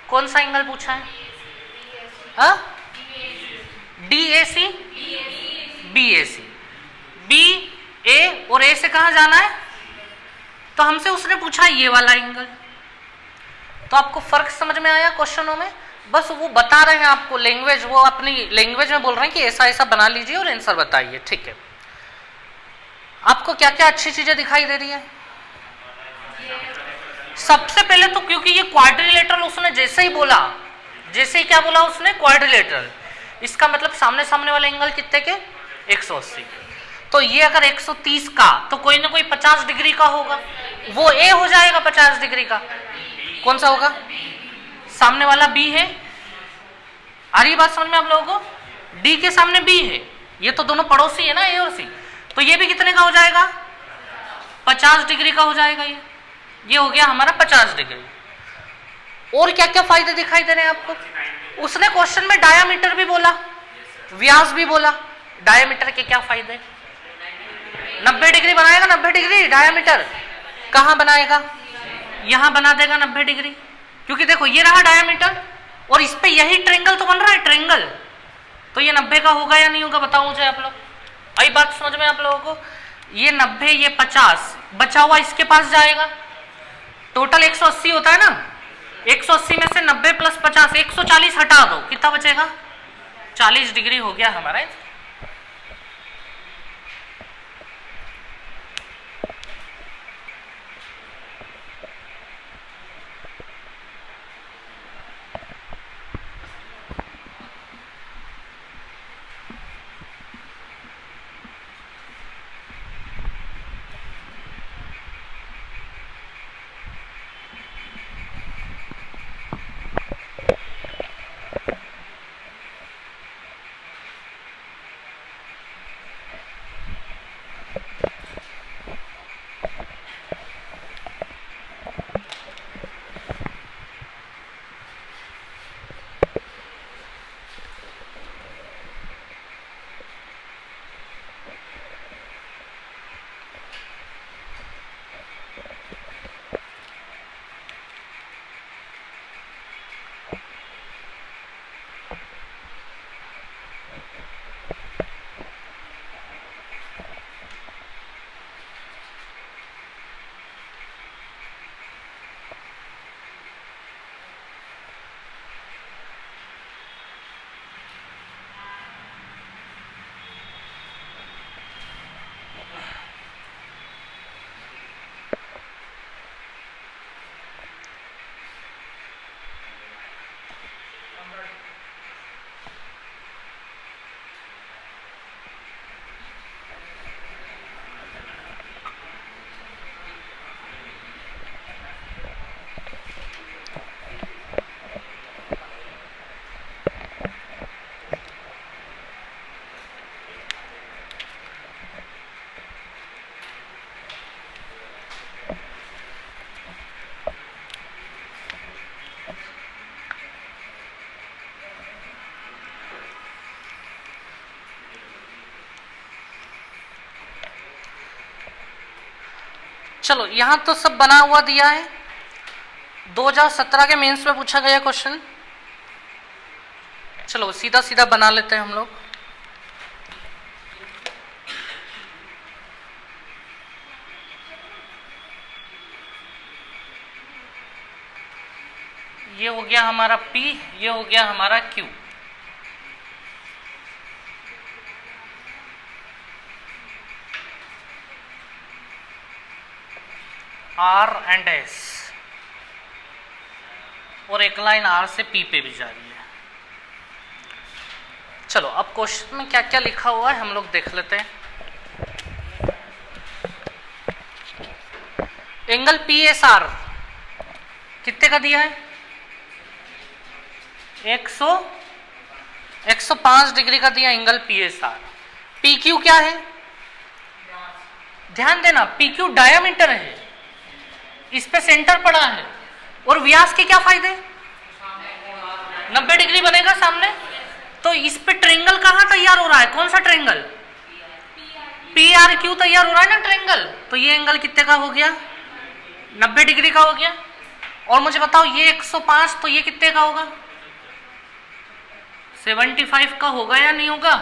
A: कौन सा एंगल पूछा है, DAC, BAC, BA और A से कहां जाना है, तो हमसे उसने पूछा ये वाला एंगल। तो आपको फर्क समझ में आया क्वेश्चनों में, बस वो बता रहे हैं आपको लैंग्वेज, वो अपनी लैंग्वेज में बोल रहे हैं कि ऐसा ऐसा बना लीजिए और आंसर बताइए, ठीक है। आपको क्या क्या अच्छी चीजें दिखाई दे रही है, सबसे पहले तो क्योंकि ये क्वाड्रिलेटरल, उसने जैसे ही बोला, जैसे ही क्या बोला उसने, क्वाड्रिलेटरल, इसका मतलब सामने सामने वाले एंगल कितने के, 180। तो ये अगर 130 का, तो कोई ना कोई 50 डिग्री का होगा, वो A हो जाएगा 50 डिग्री का। कौन सा होगा, सामने वाला B है। आ रही बात समझ में आप लोगों को, D के सामने B है, ये तो दोनों पड़ोसी है ना, A और C। तो ये भी कितने का हो जाएगा, 50 डिग्री का हो जाएगा। ये हो गया हमारा 50 डिग्री। और क्या क्या फायदे दिखाई दे रहे हैं आपको, उसने क्वेश्चन में डायामीटर भी बोला, व्यास भी बोला। डायामीटर के क्या फायदे, 90 डिग्री बनाएगा, 90 डिग्री डायामीटर कहां बनाएगा, यहां बना देगा 90 डिग्री, क्योंकि देखो ये रहा डायामीटर और इस पे यही ट्रायंगल तो बन रहा है, ट्रायंगल। तो ये 90 का होगा या नहीं होगा, बताओ मुझे आप लोग। आई बात समझ में आप लोगों को, ये 90, ये 50, बचा हुआ इसके पास जाएगा। टोटल 180 होता है ना, 180 में से 90 प्लस 50, 140 हटा दो, कितना बचेगा, 40 डिग्री हो गया हमारा। चलो यहां तो सब बना हुआ दिया है, 2017 के मेंस में पूछा गया क्वेश्चन। चलो सीधा सीधा बना लेते हैं हम लोग। ये हो गया हमारा P, ये हो गया हमारा Q। R एंड S, और एक लाइन R से P पे भी जा रही है। चलो अब क्वेश्चन में क्या क्या लिखा हुआ है हम लोग देख लेते हैं। एंगल PSR कितने का दिया है? 105 डिग्री का दिया एंगल PSR। PQ क्या है? ध्यान देना, PQ डायामीटर है, इस पे सेंटर पड़ा है, और व्यास के क्या फायदे? 90 डिग्री बनेगा सामने। तो इस पे ट्रायंगल कहां तैयार हो रहा है? कौन सा ट्रायंगल? PRQ तैयार हो रहा है ना ट्रायंगल। तो ये एंगल कितने का हो गया? 90 डिग्री का हो गया। और मुझे बताओ ये 105, तो ये कितने का होगा? 75 का होगा या नहीं होगा?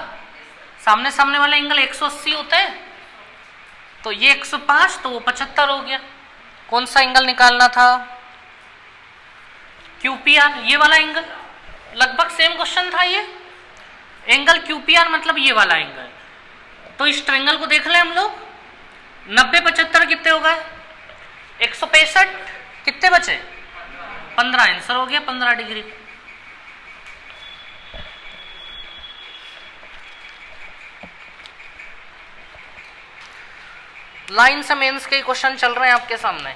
A: सामने सामने वाले एंगल 180 होता है, तो ये 105, तो वो 75 हो गया। कौन सा एंगल निकालना था? QPR, ये वाला एंगल। लगभग सेम क्वेश्चन था ये। एंगल QPR मतलब ये वाला एंगल। तो इस ट्रायंगल को देख लें हम लोग। 90 75 कितने होगा? 165, कितने बचे? 15। आंसर हो गया 15 डिग्री। लाइन से मेंस के क्वेश्चन चल रहे हैं आपके सामने।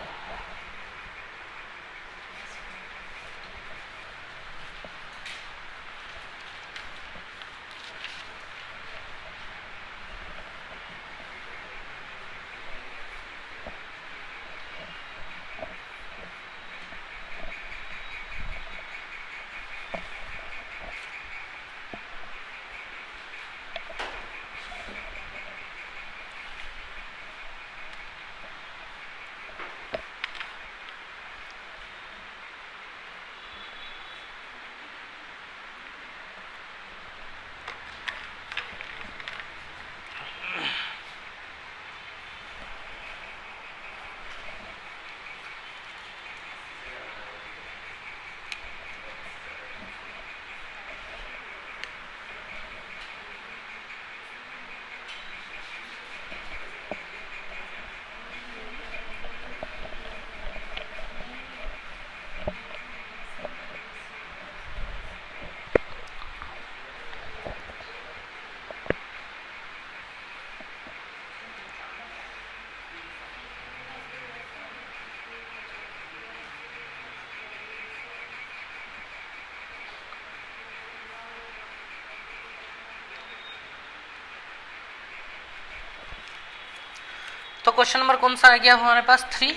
A: तो क्वेश्चन नंबर कौन सा आ गया हमारे पास? 3।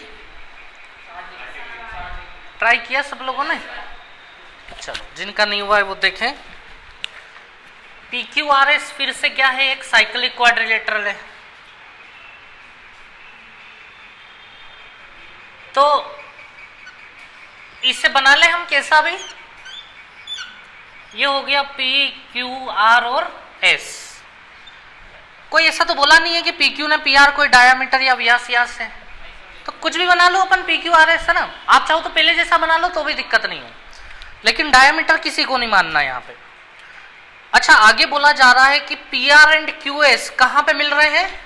A: ट्राई किया सब लोगों ने? चलो जिनका नहीं हुआ है वो देखें। PQRS फिर से क्या है? एक साइक्लिक क्वाड्रिलेटरल है। तो इसे बना ले हम कैसा भी। ये हो गया PQR और S। कोई ऐसा तो बोला नहीं है कि PQ ने PR कोई डायामीटर या व्यास है, तो कुछ भी बना लो अपन PQRS है ना। आप चाहो तो पहले जैसा बना लो तो भी दिक्कत नहीं है, लेकिन डायामीटर किसी को नहीं मानना यहाँ पे। अच्छा आगे बोला जा रहा है कि PR एंड QS कहां पे मिल रहे हैं?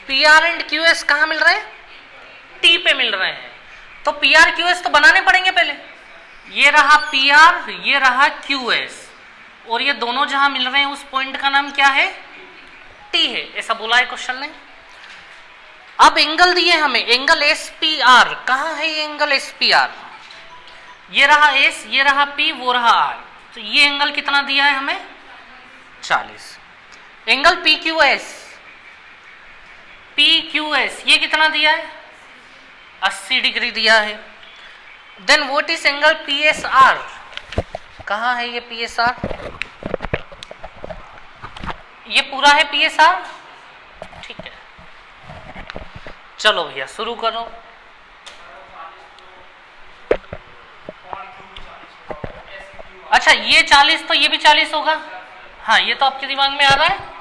A: PR एंड QS कहां मिल रहे हैं? T पे मिल रहे हैं। तो PR QS तो बनाने पड़ेंगे पहले। ये रहा PR, ये रहा QS, और ये दोनों जहां मिल रहे हैं उस पॉइंट का नाम क्या है? T है। ऐसा बोला है क्वेश्चन ने। अब एंगल दिए हमें, एंगल SPR। कहां है ये एंगल SPR? ये रहा S, ये रहा P, वो रहा R। तो ये एंगल कितना दिया है हमें? 40। एंगल PQS ये कितना दिया है? 80 डिग्री दिया है। Then what is angle PSR? कहां है ये PSR? ये पूरा है PSR, ठीक है। चलो भैया शुरू करो। अच्छा ये 40 तो ये भी 40 होगा। हाँ ये तो आपके दिमाग में आ रहा है।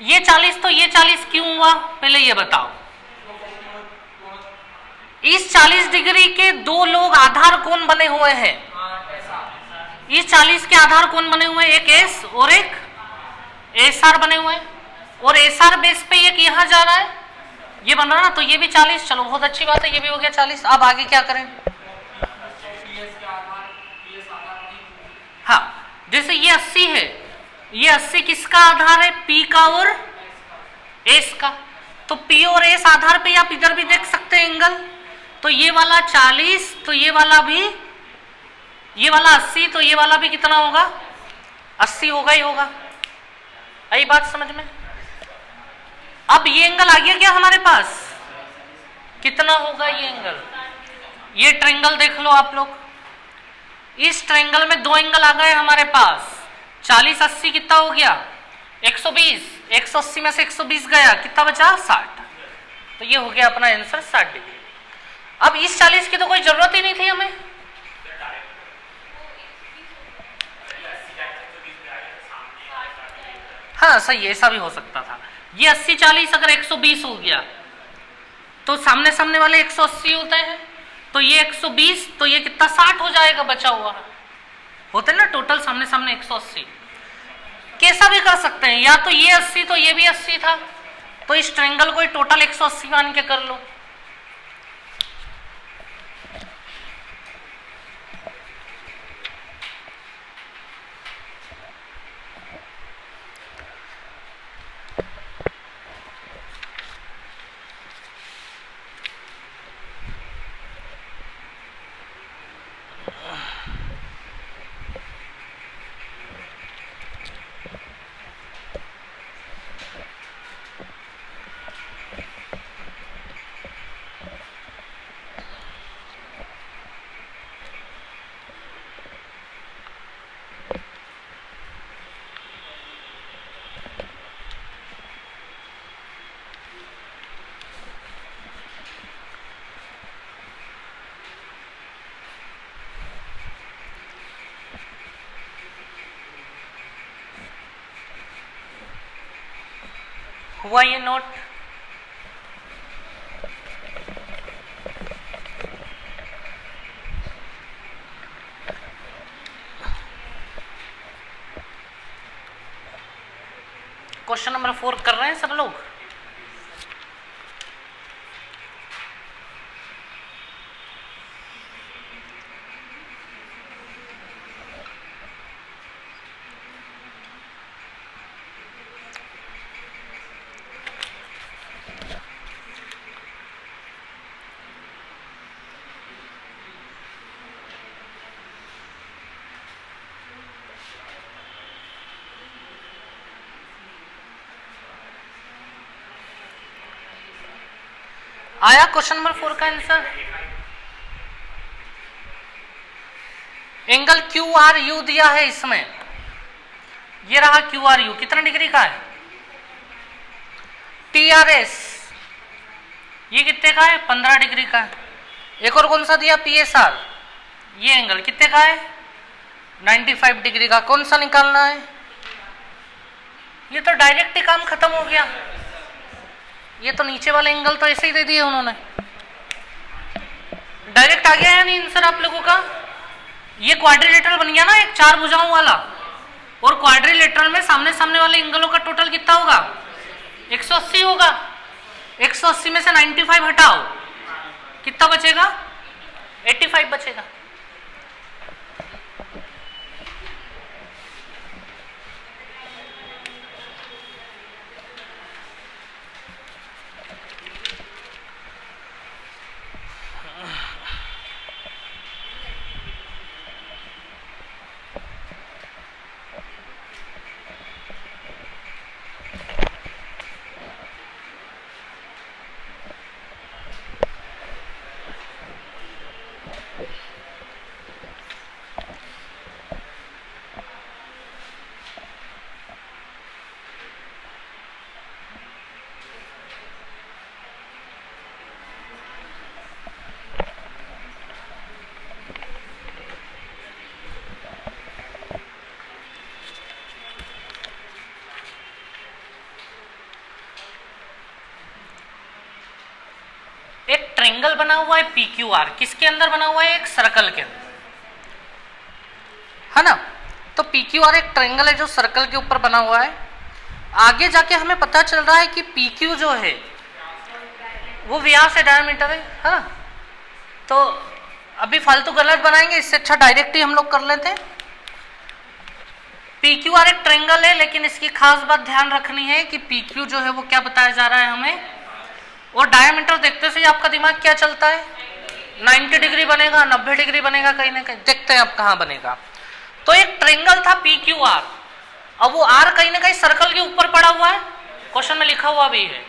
A: ये 40 तो ये 40 क्यों हुआ पहले ये बताओ। इस 40 डिग्री के दो लोग आधार कोण बने हुए हैं। इस 40 के आधार कोण बने हुए हैं, एक एस और एक एस आर बने हुए हैं, और एस आर बेस पे एक यहां जा रहा है, ये बन रहा ना, तो ये भी 40। चलो बहुत अच्छी बात है, ये भी हो गया 40। अब आगे क्या करें। हाँ जैसे ये 80 है, ये 80 किसका आधार है, पी का और एस का। तो पी और एस आधार पे आप इधर भी देख सकते हैं एंगल। तो ये वाला 40, तो ये वाला भी, ये वाला 80, तो ये वाला भी कितना होगा, 80 होगा ही होगा। आई बात समझ में। अब ये एंगल आ गया क्या हमारे पास, कितना होगा ये एंगल। ये ट्रायंगल देख लो आप लोग, इस ट्रायंगल में दो एंगल आ गए हमारे पास। 40 80 कितना हो गया, 120। 180 में से 120 गया, कितना बचा, 60। तो ये हो गया अपना आंसर 60 डिग्री। अब इस 40 की तो कोई जरूरत ही नहीं थी हमें। हाँ सही है, ऐसा भी हो सकता था। ये 80 40 अगर 120 हो गया तो सामने सामने वाले 180 होते हैं, तो ये 120, तो ये कितना 60 हो जाएगा बचा हुआ। होते ना टोटल सामने सामने 180। कैसा भी कर सकते हैं, या तो ये 80 तो ये भी 80 था, तो इस ट्रायंगल को टोटल 180 मान के कर लो। हुआ ये नोट। क्वेश्चन नंबर 4 कर रहे हैं सब लोग। आया क्वेश्चन नंबर 4 का answer. Angle Q R you दिया है इसमें, ये रहा क्यू आर यू, कितना डिग्री का है, टी आर एस ये कितने का है, 15 डिग्री का है। एक और कौन सा दिया, पी एस आर, ये एंगल कितने का है, 95 डिग्री का। कौन सा निकालना है, ये तो डायरेक्ट ही काम खत्म हो गया। ये तो नीचे वाले एंगल तो ऐसे ही दे दिए उन्होंने, डायरेक्ट आ गया है नहीं आंसर आप लोगों का। ये क्वाड्रिलेटरल बन गया ना, एक 4 भुजाओं वाला, और क्वाड्रिलेटरल में सामने सामने वाले एंगलों का टोटल कितना होगा, 180 होगा। 180 में से 95 हटाओ, कितना बचेगा, 85 बचेगा। ट्रायंगल बना हुआ है PQR, किसके अंदर बना हुआ है? एक सर्कल के अंदर, है ना। तो PQR एक ट्रायंगल है जो सर्कल के ऊपर बना हुआ है। आगे जाके हमें पता चल रहा है कि PQ जो है वो व्यास है, डायमीटर है ना। तो अभी फालतू गलत बनाएंगे, इससे अच्छा डायरेक्ट ही हम लोग कर लेते हैं। PQR एक ट्रायंगल है, लेकिन इसकी खास बात ध्यान रखनी है कि PQ जो है वो क्या बताया जा रहा है हमें, और डायमीटर देखते से आपका दिमाग क्या चलता है? 90 डिग्री बनेगा, 90 डिग्री बनेगा, कहीं ना कहीं देखते हैं अब कहां बनेगा। तो एक ट्रायंगल था PQR, अब वो R कहीं ना कहीं सर्कल के ऊपर पड़ा हुआ है, क्वेश्चन में लिखा हुआ भी है।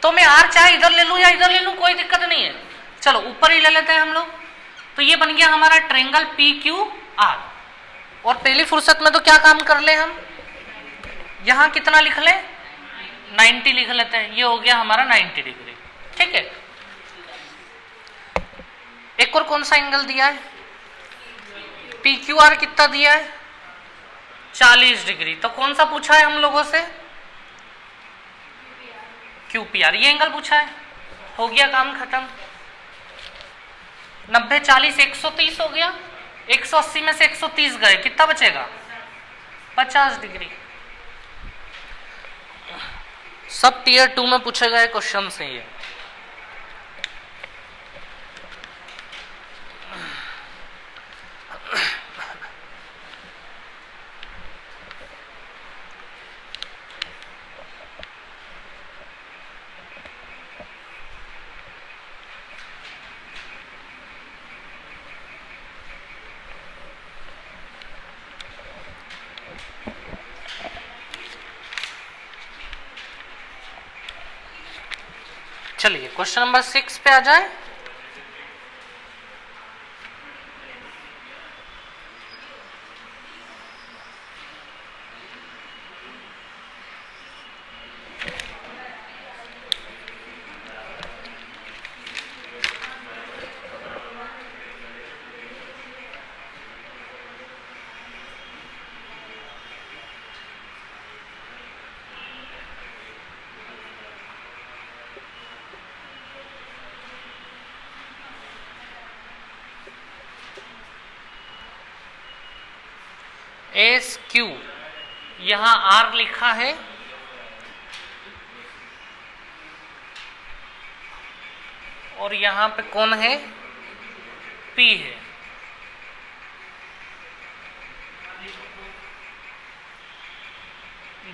A: तो मैं R चाहे इधर ले लूं या इधर ले लूं, कोई दिक्कत नहीं है, चलो ऊपर ही ले लेते हैं हम लोग। तो ये बन गया हमारा ट्रायंगल PQR। और पहली फुर्सत में तो क्या काम कर ले हम, यहां कितना लिख ले? 90 लिख लेते हैं, ये हो गया हमारा 90 डिग्री, ठीक है। एक और कौन सा एंगल दिया है? PQR कितना दिया है? 40 डिग्री। तो कौन सा पूछा है हम लोगों से? QPR, ये एंगल पूछा है, हो गया काम खत्म। 90 40 130 हो गया, 180 में से 130 गए, कितना बचेगा? 50 डिग्री। सब टीयर 2 में पूछे गए क्वेश्चन से ये। चलिए क्वेश्चन नंबर 6 पे आ जाए। SQ, यहां R लिखा है, और यहां पे कौन है? P है।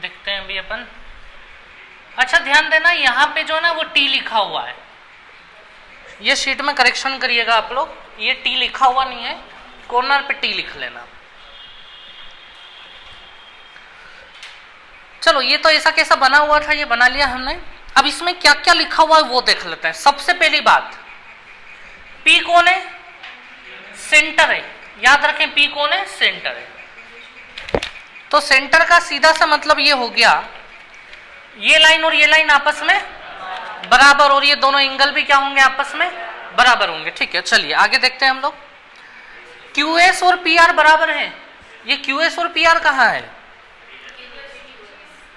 A: देखते हैं अभी अपन। अच्छा ध्यान देना, यहां पे जो है ना वो T लिखा हुआ है, ये शीट में करेक्शन करिएगा आप लोग, ये T लिखा हुआ नहीं है, कॉर्नर पे T लिख लेना। चलो ये तो ऐसा कैसा बना हुआ था, ये बना लिया हमने। अब इसमें क्या क्या लिखा हुआ है वो देख लेते हैं। सबसे पहली बात, P कौन है? सेंटर है, याद रखें P कौन है? सेंटर है। तो सेंटर का सीधा सा मतलब ये हो गया, ये लाइन और ये लाइन आपस में बराबर, और ये दोनों एंगल भी क्या होंगे? आपस में बराबर होंगे, ठीक है। चलिए आगे देखते हैं हम लोग। QS और PR बराबर है, ये QS और PR कहाँ है?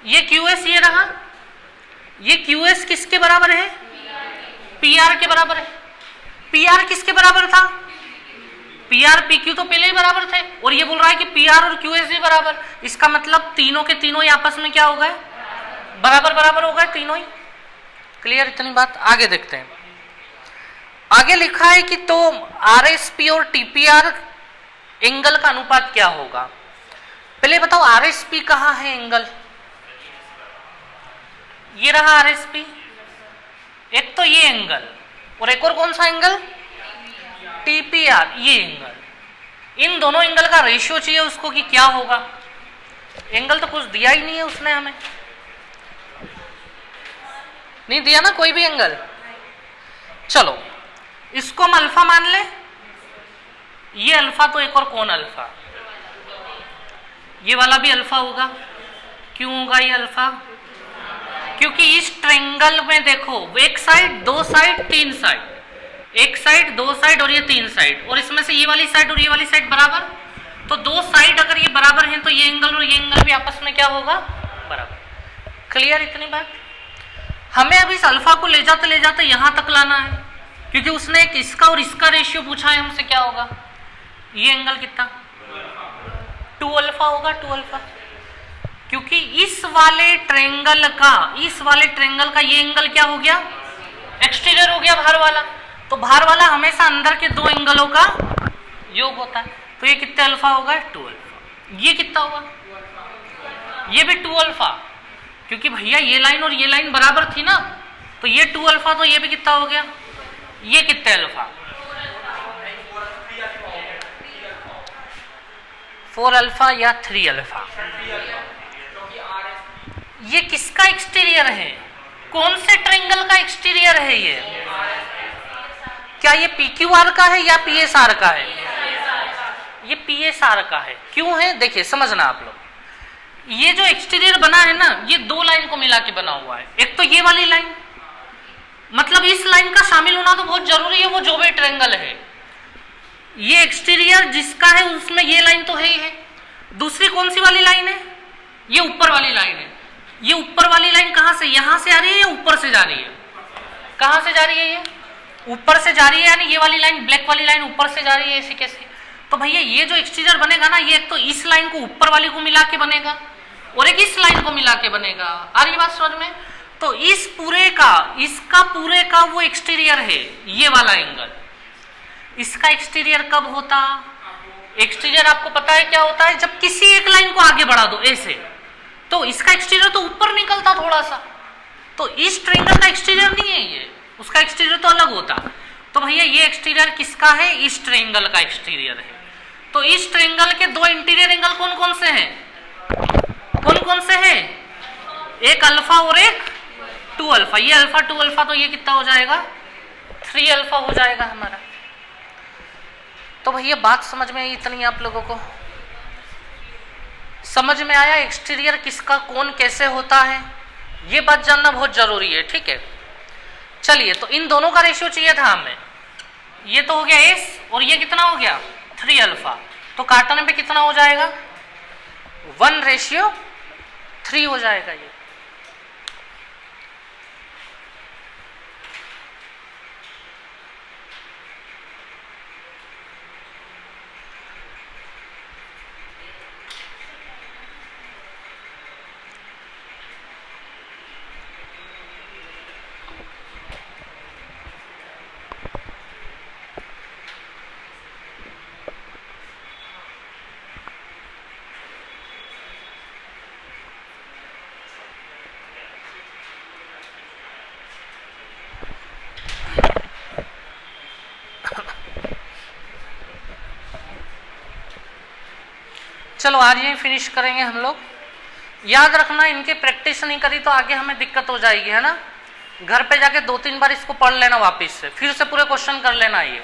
A: ये QS ये रहा, ये QS किसके बराबर है? PR के बराबर है। PR किसके बराबर था? PR PQ तो पहले ही बराबर थे, और ये बोल रहा है कि PR और QS भी बराबर। इसका मतलब तीनों के तीनों ही आपस में क्या हो गए? बराबर बराबर हो गए तीनों ही। क्लियर इतनी बात? आगे देखते हैं। आगे लिखा है कि तो RSP और TPR एंगल का अनुपात क्या होगा? पहले बताओ RSP कहाँ है एंगल? ये रहा RSP, एक तो ये एंगल, और एक और कौन सा एंगल? TPR, ये एंगल। इन दोनों एंगल का रेशियो चाहिए उसको कि क्या होगा। एंगल तो कुछ दिया ही नहीं है उसने हमें, नहीं दिया ना कोई भी एंगल। चलो इसको हम अल्फा मान ले, ये अल्फा, तो एक और कौन अल्फा? ये वाला भी अल्फा होगा। क्यों होगा ये अल्फा? क्योंकि इस ट्रायंगल में देखो, एक साइड, दो साइड, तीन साइड, एक साइड, दो साइड और ये तीन साइड, और इसमें से ये वाली साइड और ये वाली साइड बराबर। तो दो साइड अगर ये बराबर हैं तो ये एंगल और ये एंगल भी आपस में क्या होगा? बराबर। क्लियर इतनी बात? हमें अब इस अल्फा को ले जाते यहां तक लाना है, क्योंकि उसने एक इसका और इसका रेशियो पूछा है हमसे, क्या होगा ये एंगल कितना 2 अल्फा होगा, 2 अल्फा, क्योंकि इस वाले ट्रायंगल का ये एंगल क्या हो गया एक्सटीरियर हो गया भार वाला, तो भार वाला हमेशा अंदर के दो एंगलों का योग होता है, तो ये कितने अल्फा होगा 2 अल्फा। ये कितना होगा ये भी 2 अल्फा, क्योंकि भैया ये लाइन और ये लाइन बराबर थी ना, तो ये 2 अल्फा, तो ये भी कितना हो गया ये कितने अल्फा 4 अल्फा या 3 अल्फा। ये किसका एक्सटीरियर है, कौन से ट्रायंगल का एक्सटीरियर है ये, क्या ये PQR का है या PSR का है, ये PSR का है। क्यों है देखिए समझना आप लोग, ये जो एक्सटीरियर बना है ना ये दो लाइन को मिला के बना हुआ है, एक तो ये वाली लाइन, मतलब इस लाइन का शामिल होना तो बहुत जरूरी है, वो जो भी ट्रायंगल है ये एक्सटीरियर जिसका है उसमें ये लाइन तो है ही है। दूसरी कौन सी वाली लाइन है, ये ऊपर वाली लाइन है। ये ऊपर वाली लाइन कहां से, यहां से आ रही है या ऊपर से जा रही है, कहां से जा रही है ये ऊपर से जा रही है, यानी ये वाली लाइन ब्लैक वाली लाइन ऊपर से जा रही है ऐसी कैसे। तो भैया ये जो एक्सटीरियर बनेगा ना ये एक तो इस लाइन को ऊपर वाली को मिला के बनेगा और एक इस लाइन को मिला के बनेगा, आ रही बात समझ में। तो इस पूरे का इसका पूरे का वो एक्सटीरियर है ये वाला एंगल, इसका एक्सटीरियर कब होता, एक्सटीरियर आपको पता है क्या होता है, जब किसी एक लाइन को आगे बढ़ा दो ऐसे, तो इसका एक्सटीरियर तो ऊपर निकलता थोड़ा सा, तो इस ट्रायंगल का एक्सटीरियर नहीं है ये, उसका एक्सटीरियर तो अलग होता। तो भैया ये एक्सटीरियर किसका है, इस ट्रायंगल का एक्सटीरियर है। तो इस ट्रायंगल के दो इंटीरियर एंगल कौन कौन से हैं, कौन कौन से हैं, एक अल्फा और एक 2 अल्फा। ये अल्फा 2 अल्फा, तो ये कितना हो जाएगा 3 अल्फा हो जाएगा हमारा। तो भैया बात समझ में आई इतनी, आप लोगों को समझ में आया एक्सटीरियर किसका कौन कैसे होता है, ये बात जानना बहुत जरूरी है, ठीक है। चलिए तो इन दोनों का रेशियो चाहिए था हमें, ये तो हो गया S और ये कितना हो गया 3 अल्फा, तो काटने पे कितना हो जाएगा 1:3 हो जाएगा ये। चलो आज यही फिनिश करेंगे हम लोग। याद रखना इनकी प्रैक्टिस नहीं करी तो आगे हमें दिक्कत हो जाएगी, है ना। घर पे जाके 2-3 बार इसको पढ़ लेना वापस से, फिर से पूरे क्वेश्चन कर लेना ये।